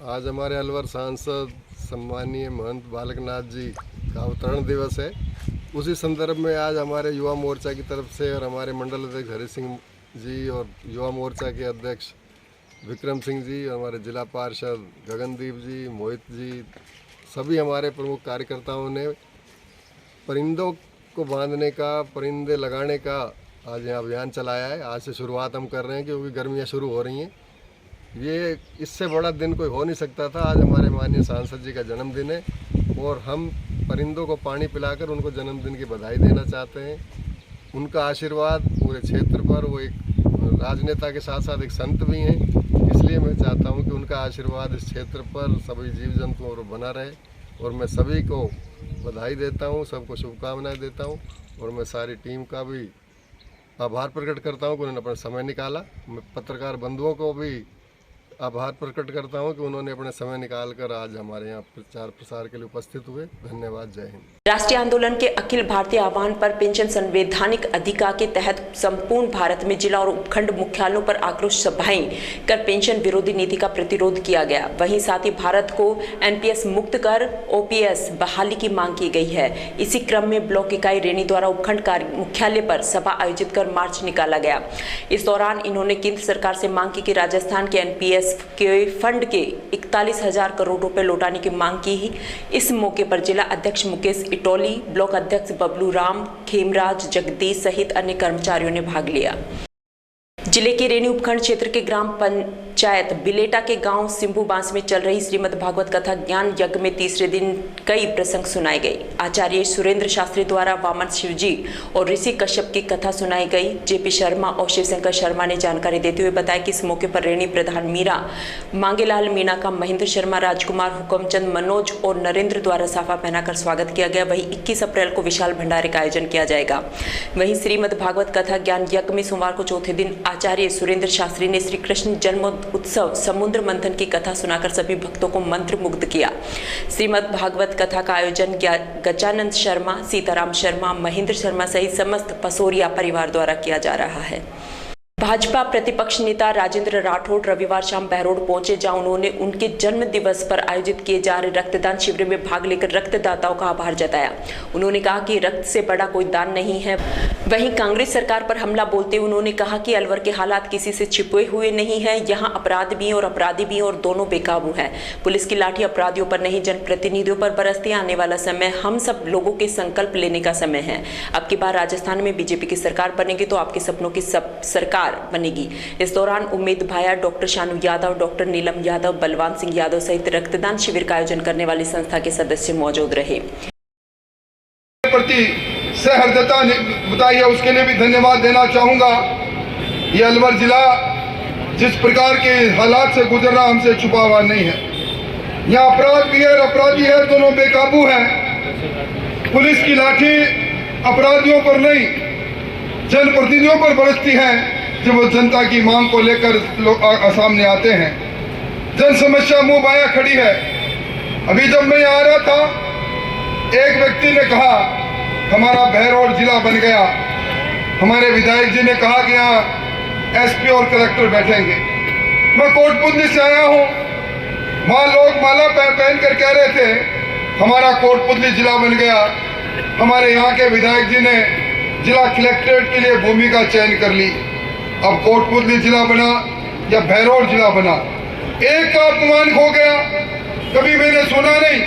आज हमारे अलवर सांसद सम्मानीय महंत बालकनाथ जी का अवतरण दिवस है। उसी संदर्भ में आज हमारे युवा मोर्चा की तरफ से और हमारे मंडल अध्यक्ष हरि सिंह जी और युवा मोर्चा के अध्यक्ष विक्रम सिंह जी और हमारे जिला पार्षद गगनदीप जी, मोहित जी, सभी हमारे प्रमुख कार्यकर्ताओं ने परिंदों को बांधने का, परिंदे लगाने का आज यहाँ अभियान चलाया है। आज से शुरुआत हम कर रहे हैं क्योंकि गर्मियाँ शुरू हो रही हैं। ये इससे बड़ा दिन कोई हो नहीं सकता था। आज हमारे माननीय सांसद जी का जन्मदिन है और हम परिंदों को पानी पिलाकर उनको जन्मदिन की बधाई देना चाहते हैं। उनका आशीर्वाद पूरे क्षेत्र पर, वो एक राजनेता के साथ साथ एक संत भी हैं, इसलिए मैं चाहता हूं कि उनका आशीर्वाद इस क्षेत्र पर सभी जीव जंतुओं पर बना रहे और मैं सभी को बधाई देता हूं, सबको शुभकामनाएं देता हूं और मैं सारी टीम का भी आभार प्रकट करता हूं कि उन्होंने अपना समय निकाला। मैं पत्रकार बंधुओं को भी आभार प्रकट करता हूं कि उन्होंने अपने समय निकालकर आज हमारे यहाँ प्रचार प्रसार के लिए उपस्थित हुए। धन्यवाद। जय हिंद। राष्ट्रीय आंदोलन के अखिल भारतीय आह्वान पर पेंशन संवैधानिक अधिकार के तहत संपूर्ण भारत में जिला और उपखंड मुख्यालयों पर आक्रोश सभाएं कर पेंशन विरोधी नीति का प्रतिरोध किया गया। वहीं साथ ही भारत को NPS मुक्त कर OPS बहाली की मांग की गई है। इसी क्रम में ब्लॉक इकाई रेनी द्वारा उपखंड मुख्यालय पर सभा आयोजित कर मार्च निकाला गया। इस दौरान इन्होंने केंद्र सरकार से मांग की कि राजस्थान के NPS के फंड के 41,000 करोड़ रुपए लौटाने की मांग की। इस मौके पर जिला अध्यक्ष मुकेश इटोली, ब्लॉक अध्यक्ष बबलू राम, खेमराज, जगदीश सहित अन्य कर्मचारियों ने भाग लिया। जिले के रेणी उपखंड क्षेत्र के ग्राम पंचायत बिलेटा के गांव सिंभू बांस में चल रही श्रीमद् भागवत कथा ज्ञान यज्ञ में तीसरे दिन कई प्रसंग सुनाए गए। आचार्य सुरेंद्र शास्त्री द्वारा वामन शिवजी और ऋषि कश्यप की कथा सुनाई गई। जेपी शर्मा और शिवशंकर शर्मा ने जानकारी देते हुए बताया कि इस मौके पर रेणी प्रधान मीरा, मांगेलाल मीणा का, महेंद्र शर्मा, राजकुमार, हुकमचंद, मनोज और नरेंद्र द्वारा साफा पहनाकर स्वागत किया गया। वहीं 21 अप्रैल को विशाल भंडारे का आयोजन किया जाएगा। वहीं श्रीमद् भागवत कथा ज्ञान यज्ञ में सोमवार को चौथे दिन आचार्य सुरेंद्र शास्त्री ने श्री कृष्ण जन्म उत्सव समुद्र मंथन की कथा सुनाकर सभी भक्तों को मंत्र मुग्ध किया। श्रीमद् भागवत कथा का आयोजन गजानंद शर्मा, सीताराम शर्मा, महेंद्र शर्मा सहित समस्त पसोरिया परिवार द्वारा किया जा रहा है। भाजपा प्रतिपक्ष नेता राजेंद्र राठौड़ रविवार शाम बहरोड पहुंचे, जहां उन्होंने उनके जन्म दिवस पर आयोजित किए जा रहे रक्तदान शिविर में भाग लेकर रक्तदाताओं का आभार जताया। उन्होंने कहा कि रक्त से बड़ा कोई दान नहीं है। वहीं कांग्रेस सरकार पर हमला बोलते हुए उन्होंने कहा कि अलवर के हालात किसी से छिपे हुए नहीं है। यहाँ अपराध भी और अपराधी भी और दोनों बेकाबू है। पुलिस की लाठी अपराधियों पर नहीं, जनप्रतिनिधियों पर बरसती। आने वाला समय हम सब लोगों के संकल्प लेने का समय है। अब की बार राजस्थान में बीजेपी की सरकार बनेगी तो आपके सपनों की सरकार बनेगी। इस दौरान उम्मीद भाया, डॉक्टर शानू यादव, डॉक्टर नीलम यादव, बलवान सिंह यादव सहित रक्तदान शिविर का आयोजन करने वाली संस्था के सदस्य मौजूद रहे। प्रति सहृदयता बताई है, उसके लिए भी धन्यवाद देना चाहूंगा। ये अलवर जिला जिस प्रकार के हालात से गुजर रहा हमसे छुपा हुआ नहीं है। यहाँ अपराध भी है और अपराधी है, दोनों बेकाबू हैं। पुलिस की लाठी अपराधियों पर नहीं, जनप्रतिनिधियों पर बरसती है जब वो जनता की मांग को लेकर लोग सामने आते हैं। जन समस्या मुंह बाया खड़ी है। अभी जब मैं आ रहा था, एक व्यक्ति ने कहा हमारा बहरोड जिला बन गया। हमारे विधायक जी ने कहा कि यहाँ एसपी और कलेक्टर बैठेंगे। मैं कोटपुतली से आया हूँ, वहाँ लोग माला पहन कर कह रहे थे हमारा कोटपुतली जिला बन गया। हमारे यहाँ के विधायक जी ने जिला कलेक्ट्रेट के लिए भूमि का चयन कर ली। अब कोटपुतली जिला बना या बहरोड जिला बना, एक का अपमान हो गया। कभी मैंने सुना नहीं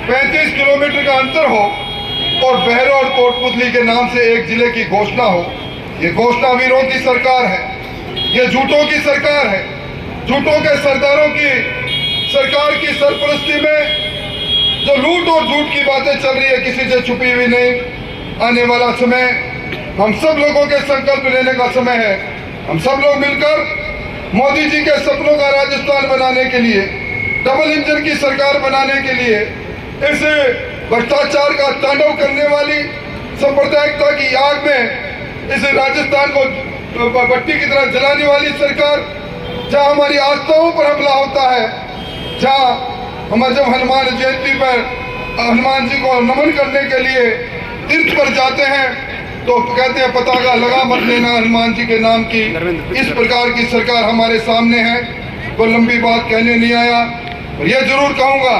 35 किलोमीटर का अंतर हो और बहरोड कोटपुतली के नाम से एक जिले की घोषणा हो। ये घोषणा वीरों की सरकार है, ये झूठों की सरकार है। झूठों के सरदारों की सरकार की सरपरस्ती में जो लूट और झूठ की बातें चल रही है, किसी से छुपी हुई नहीं। आने वाला समय हम सब लोगों के संकल्प लेने का समय है। हम सब लोग मिलकर मोदी जी के सपनों का राजस्थान बनाने के लिए, डबल इंजन की सरकार बनाने के लिए, इस भ्रष्टाचार का तांडव करने वाली सांप्रदायिकता की आग में इस राजस्थान को भट्टी की तरह जलाने वाली सरकार, जहां हमारी आस्थाओं पर हमला होता है, जहां हम जब हनुमान जयंती पर हनुमान जी को नमन करने के लिए तीर्थ पर जाते हैं तो कहते हैं पताका लगा मत लेना हनुमान जी के नाम की। इस प्रकार की सरकार हमारे सामने है। कोई लंबी बात कहने नहीं आया, और यह जरूर कहूँगा,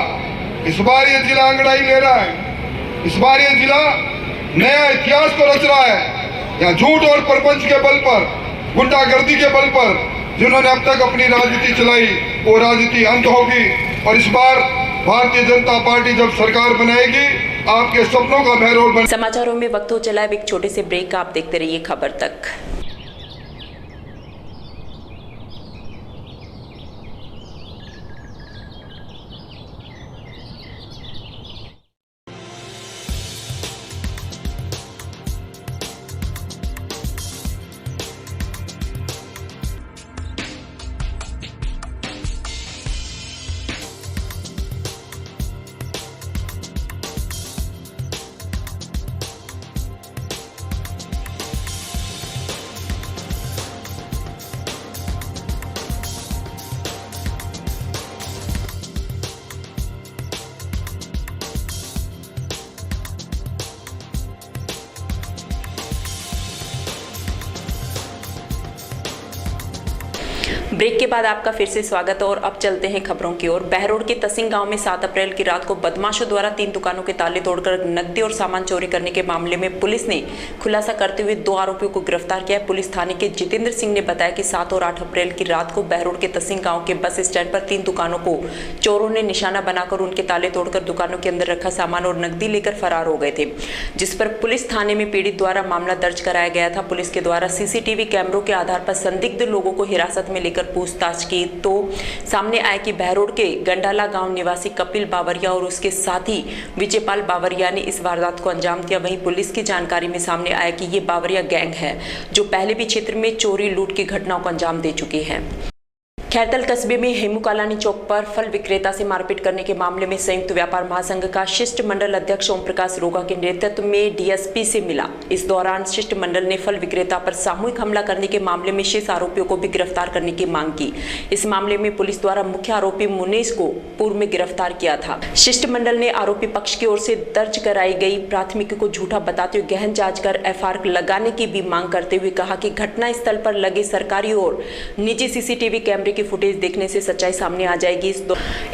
इस बार ये जिला अंगड़ाई ले रहा है। इस बार ये जिला नया इतिहास को रच रहा है। यहाँ झूठ और प्रपंच के बल पर, गुंडागर्दी के बल पर जिन्होंने अब तक अपनी राजनीति चलाई, वो राजनीति अंत होगी। और इस बार भारतीय जनता पार्टी जब सरकार बनाएगी, आपके सपनों का बहरोड बन। समाचारों में वक्त हो चला है एक छोटे से ब्रेक। आप देखते रहिए खबर तक। ब्रेक के बाद आपका फिर से स्वागत है और अब चलते हैं खबरों की ओर। बहरोड के तसिंग गांव में 7 अप्रैल की रात को बदमाशों द्वारा 3 दुकानों के ताले तोड़कर नकदी और सामान चोरी करने के मामले में पुलिस ने खुलासा करते हुए 2 आरोपियों को गिरफ्तार किया है। पुलिस थाने के जितेंद्र सिंह ने बताया कि 7 और 8 अप्रैल की रात को बहरोड के तसिंग गाँव के बस स्टैंड पर 3 दुकानों को चोरों ने निशाना बनाकर उनके ताले तोड़कर दुकानों के अंदर रखा सामान और नकदी लेकर फरार हो गए थे, जिस पर पुलिस थाने में पीड़ित द्वारा मामला दर्ज कराया गया था। पुलिस के द्वारा सीसीटीवी कैमरों के आधार पर संदिग्ध लोगों को हिरासत में लेकर पूछताछ की तो सामने आया कि बहरोड के गंडाला गांव निवासी कपिल बावरिया और उसके साथी विजयपाल बावरिया ने इस वारदात को अंजाम दिया। वहीं पुलिस की जानकारी में सामने आया कि ये बावरिया गैंग है जो पहले भी क्षेत्र में चोरी लूट की घटनाओं को अंजाम दे चुकी है। खैरतल कस्बे में हेमू कालानी चौक पर फल विक्रेता से मारपीट करने के मामले में संयुक्त व्यापार महासंघ का शिष्टमंडल अध्यक्ष ओम प्रकाश रोगा के नेतृत्व में डीएसपी से मिला। इस दौरान शिष्टमंडल ने फल विक्रेता पर सामूहिक हमला करने के मामले में 6 आरोपियों को भी गिरफ्तार करने की मांग की। इस मामले में पुलिस द्वारा मुख्य आरोपी मुनेश को पूर्व में गिरफ्तार किया था। शिष्टमंडल ने आरोपी पक्ष की ओर से दर्ज कराई गई प्राथमिकी को झूठा बताते हुए गहन जांच कर एफआईआर लगाने की भी मांग करते हुए कहा कि घटना स्थल पर लगे सरकारी और निजी सीसीटीवी कैमरे की फुटेज देखने से सच्चाई सामने आ जाएगी।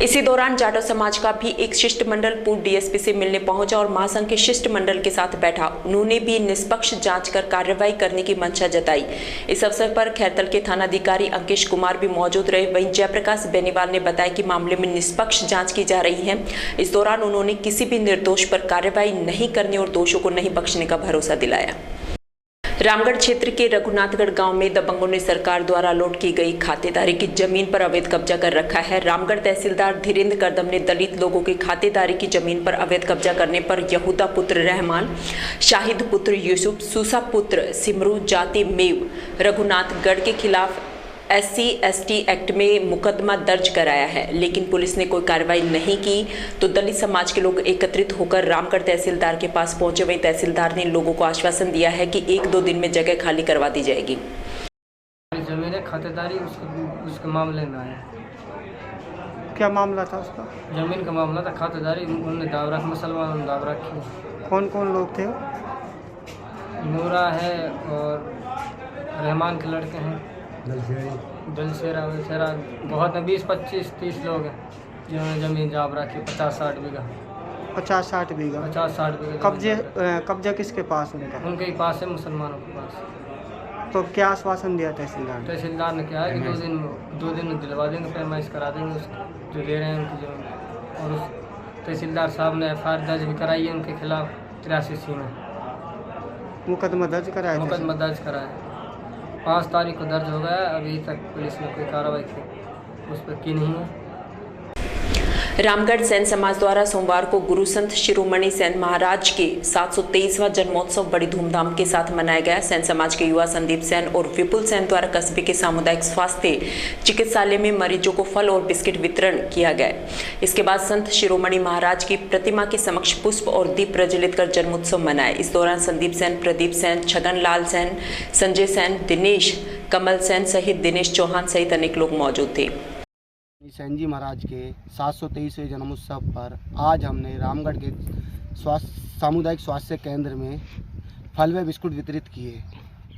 इसी दौरान जाटव समाज का भी एक शिष्टमंडल पूर्व डीएसपी से मिलने पहुंचा और महासंघ के शिष्टमंडल के साथ बैठा। उन्होंने भी निष्पक्ष जांच कर कार्रवाई करने की मंशा जताई। इस अवसर पर खैरतल के थानाधिकारी अंकेश कुमार भी मौजूद रहे। वहीं जयप्रकाश बेनीवाल ने बताया कि मामले में निष्पक्ष जांच की जा रही है। इस दौरान उन्होंने किसी भी निर्दोष पर कार्रवाई नहीं करने और दोषियों को नहीं बख्शने का भरोसा दिलाया। रामगढ़ क्षेत्र के रघुनाथगढ़ गांव में दबंगों ने सरकार द्वारा अलॉट की गई खातेदारी की जमीन पर अवैध कब्जा कर रखा है। रामगढ़ तहसीलदार धीरेन्द्र करदम ने दलित लोगों की खातेदारी की जमीन पर अवैध कब्जा करने पर यहूदा पुत्र रहमान, शाहिद पुत्र यूसुफ, सूसा पुत्र सिमरू जाति मेव रघुनाथगढ़ के खिलाफ SC/ST एक्ट में मुकदमा दर्ज कराया है, लेकिन पुलिस ने कोई कार्रवाई नहीं की तो दलित समाज के लोग एकत्रित होकर रामगढ़ तहसीलदार के पास पहुंचे। वहीं तहसीलदार ने लोगों को आश्वासन दिया है कि 1-2 दिन में जगह खाली करवा दी जाएगी। जमीन खातेदारी उसके मामले में आया। क्या मामला था उसका? जमीन का मामला था, खातेदारी उन्होंने दाव रखा, मुसलमानों ने दाव रखी। कौन कौन लोग थे? नूरा है और रहमान के लड़के हैं, दलसेरा वलसेरा बहुत है, 20-25-30 लोग हैं जिन्होंने ज़मीन जाब रखी 50-60 बीघा। 50-60 बीघा? 50-60 बीघा। कब्जा किसके पास उनका? उनके ही पास है, मुसलमानों के पास। तो क्या आश्वासन दिया तहसीलदार? तहसीलदार ने कहा कि 2 दिन में दिलवा देंगे, पैमाइश करा देंगे उसको जो दे रहे हैं उनकी जमीन। और उस तहसीलदार साहब ने एफआईआर दर्ज भी कराई है उनके खिलाफ 83C में मुकदमा दर्ज कराया। 5 तारीख को दर्ज हो गया। अभी तक पुलिस ने कोई कार्रवाई उस पर की नहीं है। रामगढ़ सैन समाज द्वारा सोमवार को गुरु संत शिरोमणि सैन महाराज के 723वां जन्मोत्सव बड़ी धूमधाम के साथ मनाया गया। सैन समाज के युवा संदीप सैन और विपुल सैन द्वारा कस्बे के सामुदायिक स्वास्थ्य चिकित्सालय में मरीजों को फल और बिस्किट वितरण किया गया। इसके बाद संत शिरोमणि महाराज की प्रतिमा के समक्ष पुष्प और दीप प्रज्वलित कर जन्मोत्सव मनाया। इस दौरान संदीप सैन, प्रदीप सैन, छगन लाल सैन, संजय सैन, दिनेश कमल सैन सहित दिनेश चौहान सहित अनेक लोग मौजूद थे। सैन जी महाराज के 723वें जन्मोत्सव पर आज हमने रामगढ़ के सामुदायिक स्वास्थ्य केंद्र में फल व बिस्कुट वितरित किए।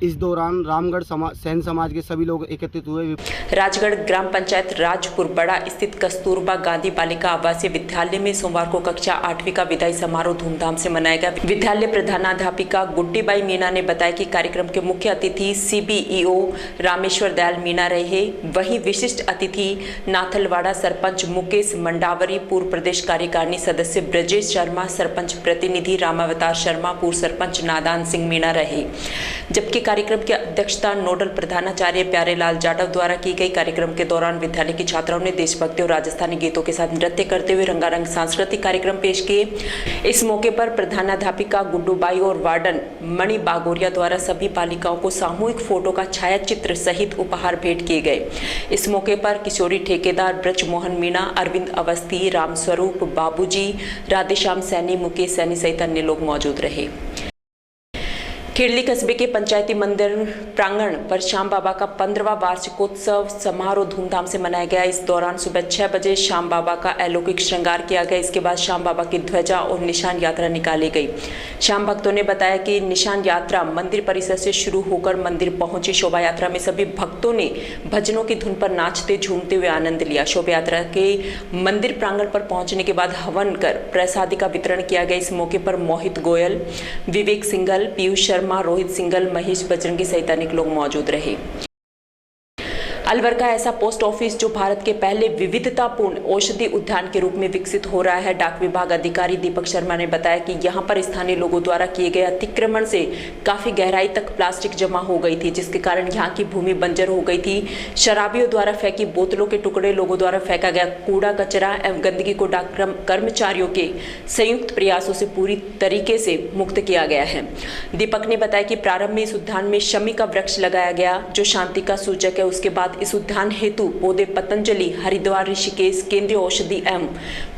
इस दौरान रामगढ़ सैन समाज के सभी लोग एकत्रित हुए। राजगढ़ ग्राम पंचायत राजपुर बड़ा स्थित कस्तूरबा गांधी बालिका आवासीय विद्यालय में सोमवार को कक्षा 8वीं का विदाई समारोह धूमधाम से मनाया गया। विद्यालय प्रधानाध्यापिका गुड्डीबाई मीना ने बताया कि कार्यक्रम के मुख्य अतिथि CBEO रामेश्वर दयाल मीना रहे। वहीं विशिष्ट अतिथि नाथलवाड़ा सरपंच मुकेश मंडावरी, पूर्व प्रदेश कार्यकारिणी सदस्य ब्रजेश शर्मा, सरपंच प्रतिनिधि रामावतार शर्मा, पूर्व सरपंच नादान सिंह मीना रहे। जबकि कार्यक्रम की अध्यक्षता नोडल प्रधानाचार्य प्यारेलाल जाटव द्वारा की गई। कार्यक्रम के दौरान विद्यालय की छात्राओं ने देशभक्ति और राजस्थानी गीतों के साथ नृत्य करते हुए रंगारंग सांस्कृतिक कार्यक्रम पेश किए। इस मौके पर प्रधानाध्यापिका गुड्डूबाई और वार्डन मणि बागोरिया द्वारा सभी बालिकाओं को सामूहिक फोटो का छायाचित्र सहित उपहार भेंट किए गए। इस मौके पर किशोरी ठेकेदार ब्रजमोहन मीणा, अरविंद अवस्थी, रामस्वरूप बाबूजी, राधेश्याम सैनी, मुकेश सैनी सहित अन्य लोग मौजूद रहे। खेड़ली कस्बे के पंचायती मंदिर प्रांगण पर श्याम बाबा का 15वां वार्षिकोत्सव समारोह धूमधाम से मनाया गया। इस दौरान सुबह 6 बजे श्याम बाबा का अलौकिक श्रृंगार किया गया। इसके बाद श्याम बाबा की ध्वजा और निशान यात्रा निकाली गई। श्याम भक्तों ने बताया कि निशान यात्रा मंदिर परिसर से शुरू होकर मंदिर पहुंची। शोभा यात्रा में सभी भक्तों ने भजनों की धुन पर नाचते झूमते हुए आनंद लिया। शोभा यात्रा के मंदिर प्रांगण पर पहुंचने के बाद हवन कर प्रसादी का वितरण किया गया। इस मौके पर मोहित गोयल, विवेक सिंघल, पीयूष शर्मा, रोहित सिंघल, महेश बजरंगी सहित अनेक लोग मौजूद रहे। अलवर का ऐसा पोस्ट ऑफिस जो भारत के पहले विविधतापूर्ण औषधि उद्यान के रूप में विकसित हो रहा है। डाक विभाग अधिकारी दीपक शर्मा ने बताया कि यहां पर स्थानीय लोगों द्वारा किए गए अतिक्रमण से काफी गहराई तक प्लास्टिक जमा हो गई थी, जिसके कारण यहां की भूमि बंजर हो गई थी। शराबियों द्वारा फेंकी बोतलों के टुकड़े, लोगों द्वारा फेंका गया कूड़ा कचरा एवं गंदगी को डाक कर्मचारियों के संयुक्त प्रयासों से पूरी तरीके से मुक्त किया गया है। दीपक ने बताया कि प्रारंभ में इस उद्यान में शमी का वृक्ष लगाया गया जो शांति का सूचक है। उसके बाद इस उद्यान हेतु पौधे पतंजलि, हरिद्वार, ऋषिकेश, केंद्रीय औषधि एवं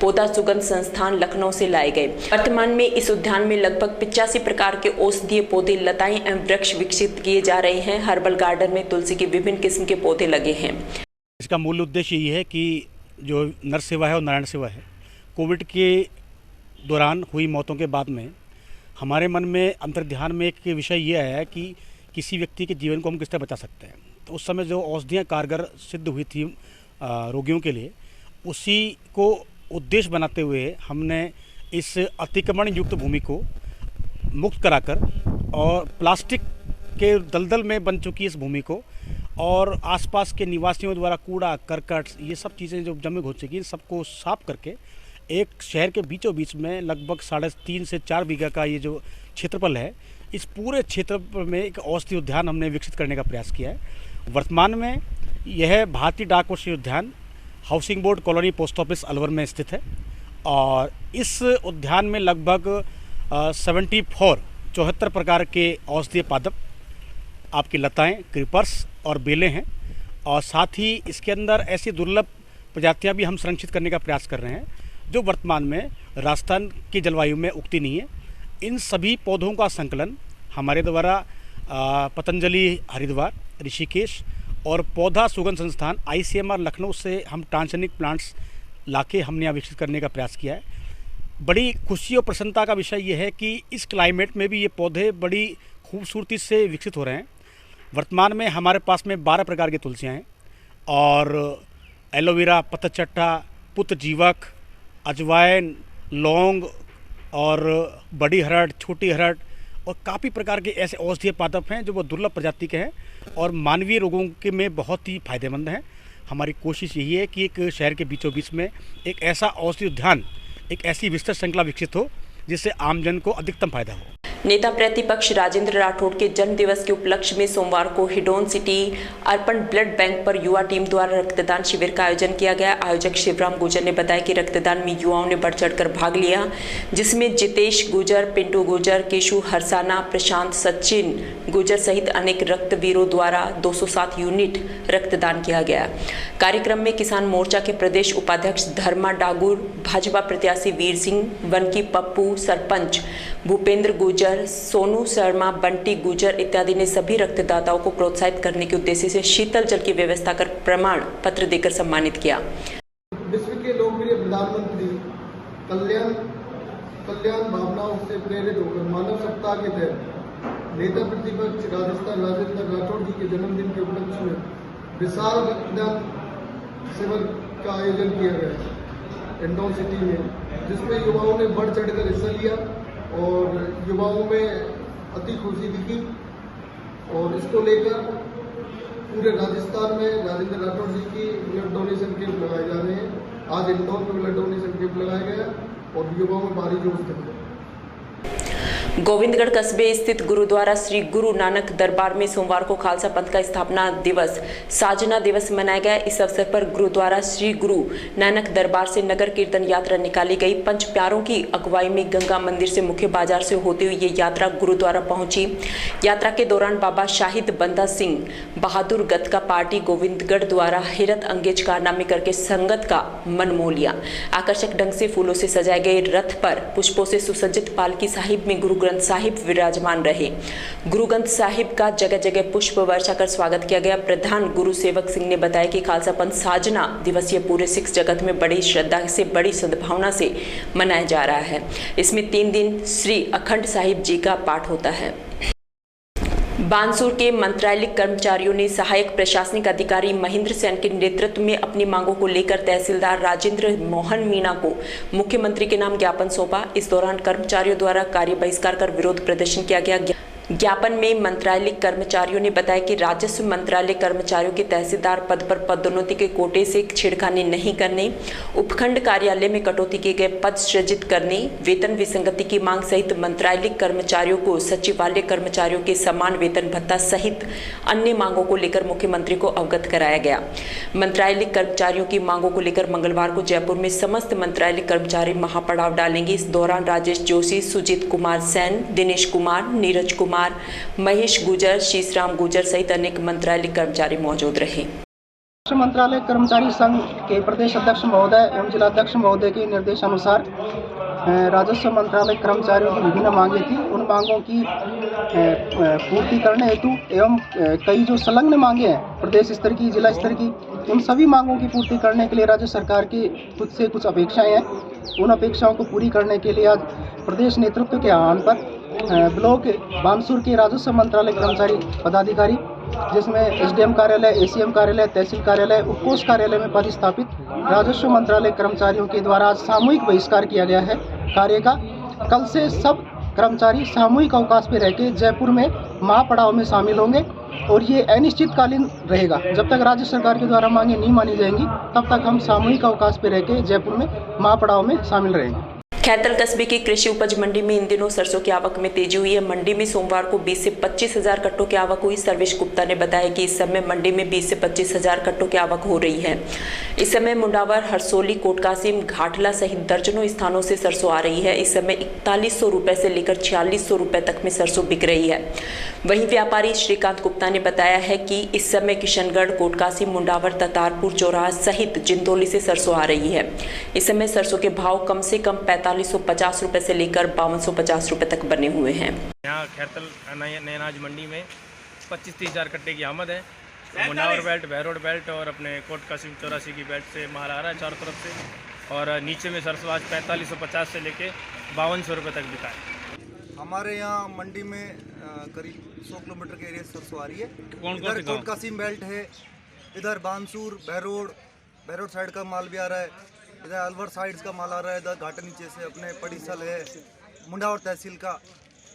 पौधा सुगंध संस्थान लखनऊ से लाए गए। वर्तमान में इस उद्यान में लगभग 85 प्रकार के औषधीय पौधे, लताएं एवं वृक्ष विकसित किए जा रहे हैं। हर्बल गार्डन में तुलसी के विभिन्न किस्म के पौधे लगे हैं। इसका मूल उद्देश्य ये है कि जो नर सेवा है और नारायण सेवा है, कोविड के दौरान हुई मौतों के बाद में हमारे मन में अंतर्ध्यान में एक विषय ये आया है कि किसी व्यक्ति के जीवन को हम किस तरह बचा सकते हैं। तो उस समय जो औषधियाँ कारगर सिद्ध हुई थी रोगियों के लिए, उसी को उद्देश्य बनाते हुए हमने इस अतिक्रमण युक्त भूमि को मुक्त कराकर और प्लास्टिक के दलदल में बन चुकी इस भूमि को और आसपास के निवासियों द्वारा कूड़ा करकट ये सब चीज़ें जो जमे हो चुकी हैं, सबको साफ करके एक शहर के बीचों बीच में लगभग 3.5 से 4 बीघा का ये जो क्षेत्रफल है, इस पूरे क्षेत्र में एक औषधि उद्यान हमने विकसित करने का प्रयास किया है। वर्तमान में यह भारतीय डाक औषधि उद्यान housing board colony post office Alwar में स्थित है और इस उद्यान में लगभग 74 प्रकार के औषधीय पादप, आपकी लताएं, क्रीपर्स और बेलें हैं और साथ ही इसके अंदर ऐसी दुर्लभ प्रजातियां भी हम संरक्षित करने का प्रयास कर रहे हैं जो वर्तमान में राजस्थान की जलवायु में उगती नहीं है। इन सभी पौधों का संकलन हमारे द्वारा पतंजलि हरिद्वार, ऋषिकेश और पौधा सुगंध संस्थान ICMR लखनऊ से हम ट्रांसजेनिक प्लांट्स लाके हमने यहाँ विकसित करने का प्रयास किया है। बड़ी खुशी और प्रसन्नता का विषय ये है कि इस क्लाइमेट में भी ये पौधे बड़ी खूबसूरती से विकसित हो रहे हैं। वर्तमान में हमारे पास में 12 प्रकार की तुलसियाँ हैं और एलोवेरा, पतचट्टा, पुत जीवक, अजवाइन, लौंग और बड़ी हरड़, छोटी हरड़ और काफ़ी प्रकार के ऐसे औषधीय पादप हैं जो वो दुर्लभ प्रजाति के हैं और मानवीय रोगों के में बहुत ही फायदेमंद हैं। हमारी कोशिश यही है कि एक शहर के बीचों बीच में एक ऐसा औषधि उद्यान, एक ऐसी विस्तृत श्रृंखला विकसित हो जिससे आमजन को अधिकतम फायदा हो। नेता प्रतिपक्ष राजेंद्र राठौड़ के जन्म दिवस के उपलक्ष्य में सोमवार को हिडोन सिटी अर्पण ब्लड बैंक पर युवा टीम द्वारा रक्तदान शिविर का आयोजन किया गया। आयोजक शिवराम गुर्जर ने बताया कि रक्तदान में युवाओं ने बढ़ चढ़कर भाग लिया, जिसमें जितेश गुर्जर, पिंटू गुर्जर, केशु हरसाना, प्रशांत, सचिन गुर्जर सहित अनेक रक्तवीरों द्वारा 207 यूनिट रक्तदान किया गया। कार्यक्रम में किसान मोर्चा के प्रदेश उपाध्यक्ष धर्मा डागुर, भाजपा प्रत्याशी वीर सिंह, वनकी पप्पू, सरपंच भूपेंद्र गुर्जर, सोनू शर्मा, बंटी गुर्जर इत्यादि ने सभी रक्तदाताओं को प्रोत्साहित करने के उद्देश्य से शीतल जल की व्यवस्था कर प्रमाण पत्र देकर सम्मानित किया। विश्व के लोकप्रिय प्रधानमंत्री कल्याण भावनाओं से प्रेरित होकर मानव सप्ताह के तहत नेता प्रतिपक्ष राजस्थान राजेंद्र राठौड़ जी के जन्मदिन के उपलक्ष्य में विशाल रक्तदान शिविर का आयोजन किया गया हिंडोन सिटी में, जिसमें युवाओं ने बढ़ चढ़कर हिस्सा लिया और युवाओं में अति खुशी दिखी और इसको लेकर पूरे राजस्थान में राजेंद्र राठौड़ जी की ब्लड डोनेशन कैंप लगाए जा रहे हैं। आज इंदौर में ब्लड डोनेशन कैंप लगाया गया और युवाओं में भारी जोश था। गोविंदगढ़ कस्बे स्थित गुरुद्वारा श्री गुरु नानक दरबार में सोमवार को खालसा पंथ का स्थापना दिवस साजना दिवस मनाया गया। इस अवसर पर गुरुद्वारा श्री गुरु नानक दरबार से नगर कीर्तन यात्रा निकाली गई। पंच प्यारों की अगुवाई में गंगा मंदिर से मुख्य बाजार से होते हुए ये यात्रा गुरुद्वारा पहुंची। यात्रा के दौरान बाबा शाहिद बंदा सिंह बहादुर गतका पार्टी गोविंदगढ़ द्वारा हिरत अंगेज कारनामे करके संगत का मन मोह लिया। आकर्षक ढंग से फूलों से सजाए गए रथ पर पुष्पों से सुसज्जित पालकी साहिब में गुरु ग्रंथ साहिब विराजमान रहे। गुरु ग्रंथ साहिब का जगह जगह पुष्प वर्षा कर स्वागत किया गया। प्रधान गुरु सेवक सिंह ने बताया कि खालसा पंथ साजना दिवसीय पूरे सिख जगत में बड़ी श्रद्धा से, बड़ी सद्भावना से मनाया जा रहा है। इसमें 3 दिन श्री अखंड साहिब जी का पाठ होता है। बानसूर के मंत्रालयिक कर्मचारियों ने सहायक प्रशासनिक अधिकारी महेंद्र सेन के नेतृत्व में अपनी मांगों को लेकर तहसीलदार राजेंद्र मोहन मीणा को मुख्यमंत्री के नाम ज्ञापन सौंपा। इस दौरान कर्मचारियों द्वारा कार्य बहिष्कार कर विरोध प्रदर्शन किया गया। ज्ञापन में मंत्रालयिक कर्मचारियों ने बताया कि राजस्व मंत्रालय कर्मचारियों के तहसीलदार पद पर पदोन्नति के कोटे से छेड़खानी नहीं करने, उपखंड कार्यालय में कटौती किए गए पद सृजित करने, वेतन विसंगति की मांग सहित मंत्रालयिक कर्मचारियों को सचिवालय कर्मचारियों के समान वेतन भत्ता सहित अन्य मांगों को लेकर मुख्यमंत्री को अवगत कराया गया। मंत्रालयिक कर्मचारियों की मांगों को लेकर मंगलवार को जयपुर में समस्त मंत्रालयिक कर्मचारी महापड़ाव डालेंगे। इस दौरान राजेश जोशी, सुजीत कुमार सैन, दिनेश कुमार, नीरज कुमार, महेश गुजर, शीशराम गुजर सहित अनेक मंत्रालयिक कर्मचारी मौजूद रहे। मंत्रालय कर्मचारी संघ के प्रदेश अध्यक्ष महोदय एवं जिलाध्यक्ष महोदय के निर्देशानुसार राजस्व मंत्रालय कर्मचारियों की विभिन्न मांगे थी। उन मांगों की पूर्ति करने हेतु एवं कई जो संलग्न मांगे हैं प्रदेश स्तर की, जिला स्तर की, उन सभी मांगों की पूर्ति करने के लिए राज्य सरकार की खुद से कुछ अपेक्षाएं हैं। उन अपेक्षाओं को पूरी करने के लिए आज प्रदेश नेतृत्व के आह्वान पर ब्लॉक बानसूर के राजस्व मंत्रालय कर्मचारी पदाधिकारी, जिसमें एसडीएम कार्यालय, एसीएम कार्यालय, तहसील कार्यालय, उपकोष कार्यालय में पदस्थापित राजस्व मंत्रालय कर्मचारियों के द्वारा आज सामूहिक बहिष्कार किया गया है कार्य का। कल से सब कर्मचारी सामूहिक अवकाश पे रहकर जयपुर में महापड़ाव में शामिल होंगे और ये अनिश्चितकालीन रहेगा। जब तक राज्य सरकार के द्वारा मांगे नहीं मानी जाएंगी तब तक हम सामूहिक अवकाश पे रहकर जयपुर में महापड़ाव में शामिल रहेंगे। खैतल कस्बे की कृषि उपज मंडी में इन दिनों सरसों की आवक में तेजी हुई है। मंडी में सोमवार को 20 से 25 हजार कट्टों की आवक हुई। सर्वेश गुप्ता ने बताया कि इस समय मंडी में 20 से 25 हजार कट्टों की आवक हो रही है। इस समय मुंडावर, हरसोली, कोटकासिम, घाटला सहित दर्जनों स्थानों से सरसों आ रही है। इस समय 4100 रुपए से लेकर 4600 रुपए तक में सरसों बिक रही है। वहीं व्यापारी श्रीकांत गुप्ता ने बताया है कि इस समय किशनगढ़, कोटकासिम, मुंडावर, ततारपुर, चौराहा सहित जिंदौली से सरसों आ रही है। इस समय सरसों के भाव कम से कम 4550 रुपए से लेकर 5250 रुपए तक बने हुए हैं। यहाँ खैतल नैनाज मंडी में 25-30 हजार कट्टे की आमद है। मुंडावर बेल्ट, बहरोड बेल्ट और अपने कोटकासिम 84 की बेल्ट से माल आ रहा है चारों तरफ से। और नीचे में सरसों आज 4550 से लेके 5200 रुपए तक बिका है। हमारे यहाँ मंडी में करीब 100 किलोमीटर के एरिया से सरसों आ रही है। इधर कोटकासिम बेल्ट है, इधर बानसूर, बहरोड साइड का माल भी आ रहा है, इधर अलवर साइड्स का माल आ रहा है, इधर घाटा नीचे से अपने पड़ीसल है, मुंडावर तहसील का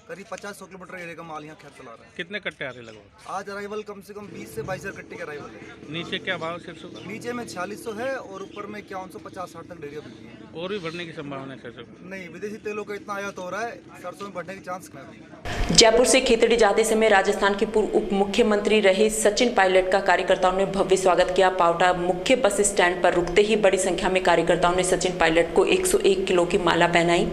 करीब 50-100 किलोमीटर एरिया का माल यहाँ खैतल आ रहा है। कितने कट्टे आ रहे लगभग? आज अराइवल कम से कम 20 से 22 कट्टे के अराइवल है। नीचे क्या भाव सरसों का? नीचे में 4600 है और ऊपर में 5150-60 तक डेरिया बिकी है। और भी बढ़ने की संभावना है सरसों? नहीं, विदेशी तेलों का इतना आयात हो रहा है, सरसों में बढ़ने की चांस नहीं। जयपुर से खेतड़ी जाते समय राजस्थान के पूर्व उप मुख्यमंत्री रहे सचिन पायलट का कार्यकर्ताओं ने भव्य स्वागत किया। पावटा मुख्य बस स्टैंड पर रुकते ही बड़ी संख्या में कार्यकर्ताओं ने सचिन पायलट को 101 किलो की माला पहनाई।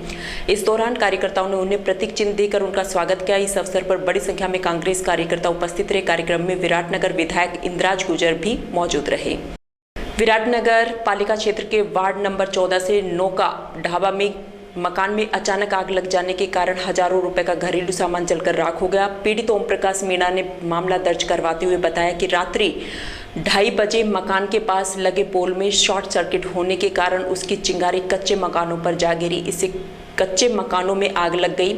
इस दौरान कार्यकर्ताओं ने उन्हें प्रतीक चिन्ह देकर उनका स्वागत किया। इस अवसर पर बड़ी संख्या में कांग्रेस कार्यकर्ता उपस्थित रहे। कार्यक्रम में विराटनगर विधायक इंद्राज गुजर भी मौजूद रहे। विराटनगर पालिका क्षेत्र के वार्ड नंबर 14 से नौका ढाबा में मकान में अचानक आग लग जाने के कारण हजारों रुपए का घरेलू सामान जलकर राख हो गया। पीड़ित ओम प्रकाश मीणा ने मामला दर्ज करवाते हुए बताया कि रात्रि 2:30 बजे मकान के पास लगे पोल में शॉर्ट सर्किट होने के कारण उसकी चिंगारी कच्चे मकानों पर जा गिरी। इससे कच्चे मकानों में आग लग गई।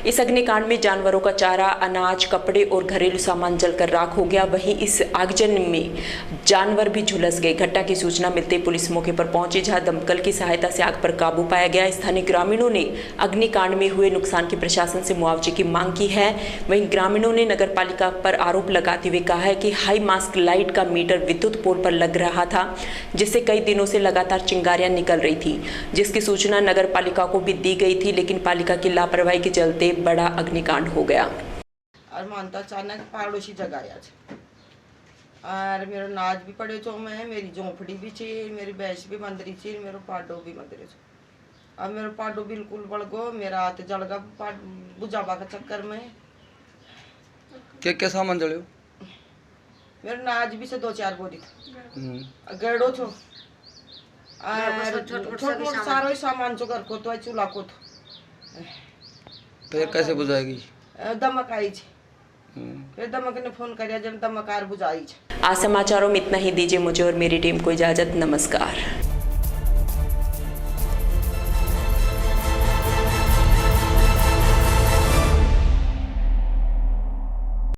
इस अग्निकांड में जानवरों का चारा, अनाज, कपड़े और घरेलू सामान जलकर राख हो गया। वहीं इस आगजनी में जानवर भी झुलस गए। घटना की सूचना मिलते ही पुलिस मौके पर पहुंची, जहां दमकल की सहायता से आग पर काबू पाया गया। स्थानीय ग्रामीणों ने अग्निकांड में हुए नुकसान की प्रशासन से मुआवजे की मांग की है। वहीं ग्रामीणों ने नगर पालिका पर आरोप लगाते हुए कहा है कि हाई मास्क लाइट का मीटर विद्युत पोल पर लग रहा था, जिससे कई दिनों से लगातार चिंगारियां निकल रही थी, जिसकी सूचना नगर पालिका को भी दी गई थी, लेकिन पालिका की लापरवाही के चलते बड़ा अग्निकांड हो गया। और मानता अचानक पड़ोसी जगाया और मेरा नाज भी पड़े चो में, मेरी झोंपड़ी भी चाहिए, मेरी भैंस भी मंदरी चाहिए, मेरा पाडो भी मंदरे छो। अब मेरा पाडो बिल्कुल बढ़ गो, मेरा हाथ जल गया बुझावा का चक्कर में। क्या सामान जले? मेरा नाज भी से 2-4 बोरी था, गड़ो छो छोट मोट सारो सामान जो घर को तो चूल्हा को तो फिर कैसे बुझाएगी? दमक आई छे, फिर दमक ने फोन कर जब दमकार बुझाई छे। आज समाचारों में इतना ही। दीजिए मुझे और मेरी टीम को इजाजत। नमस्कार।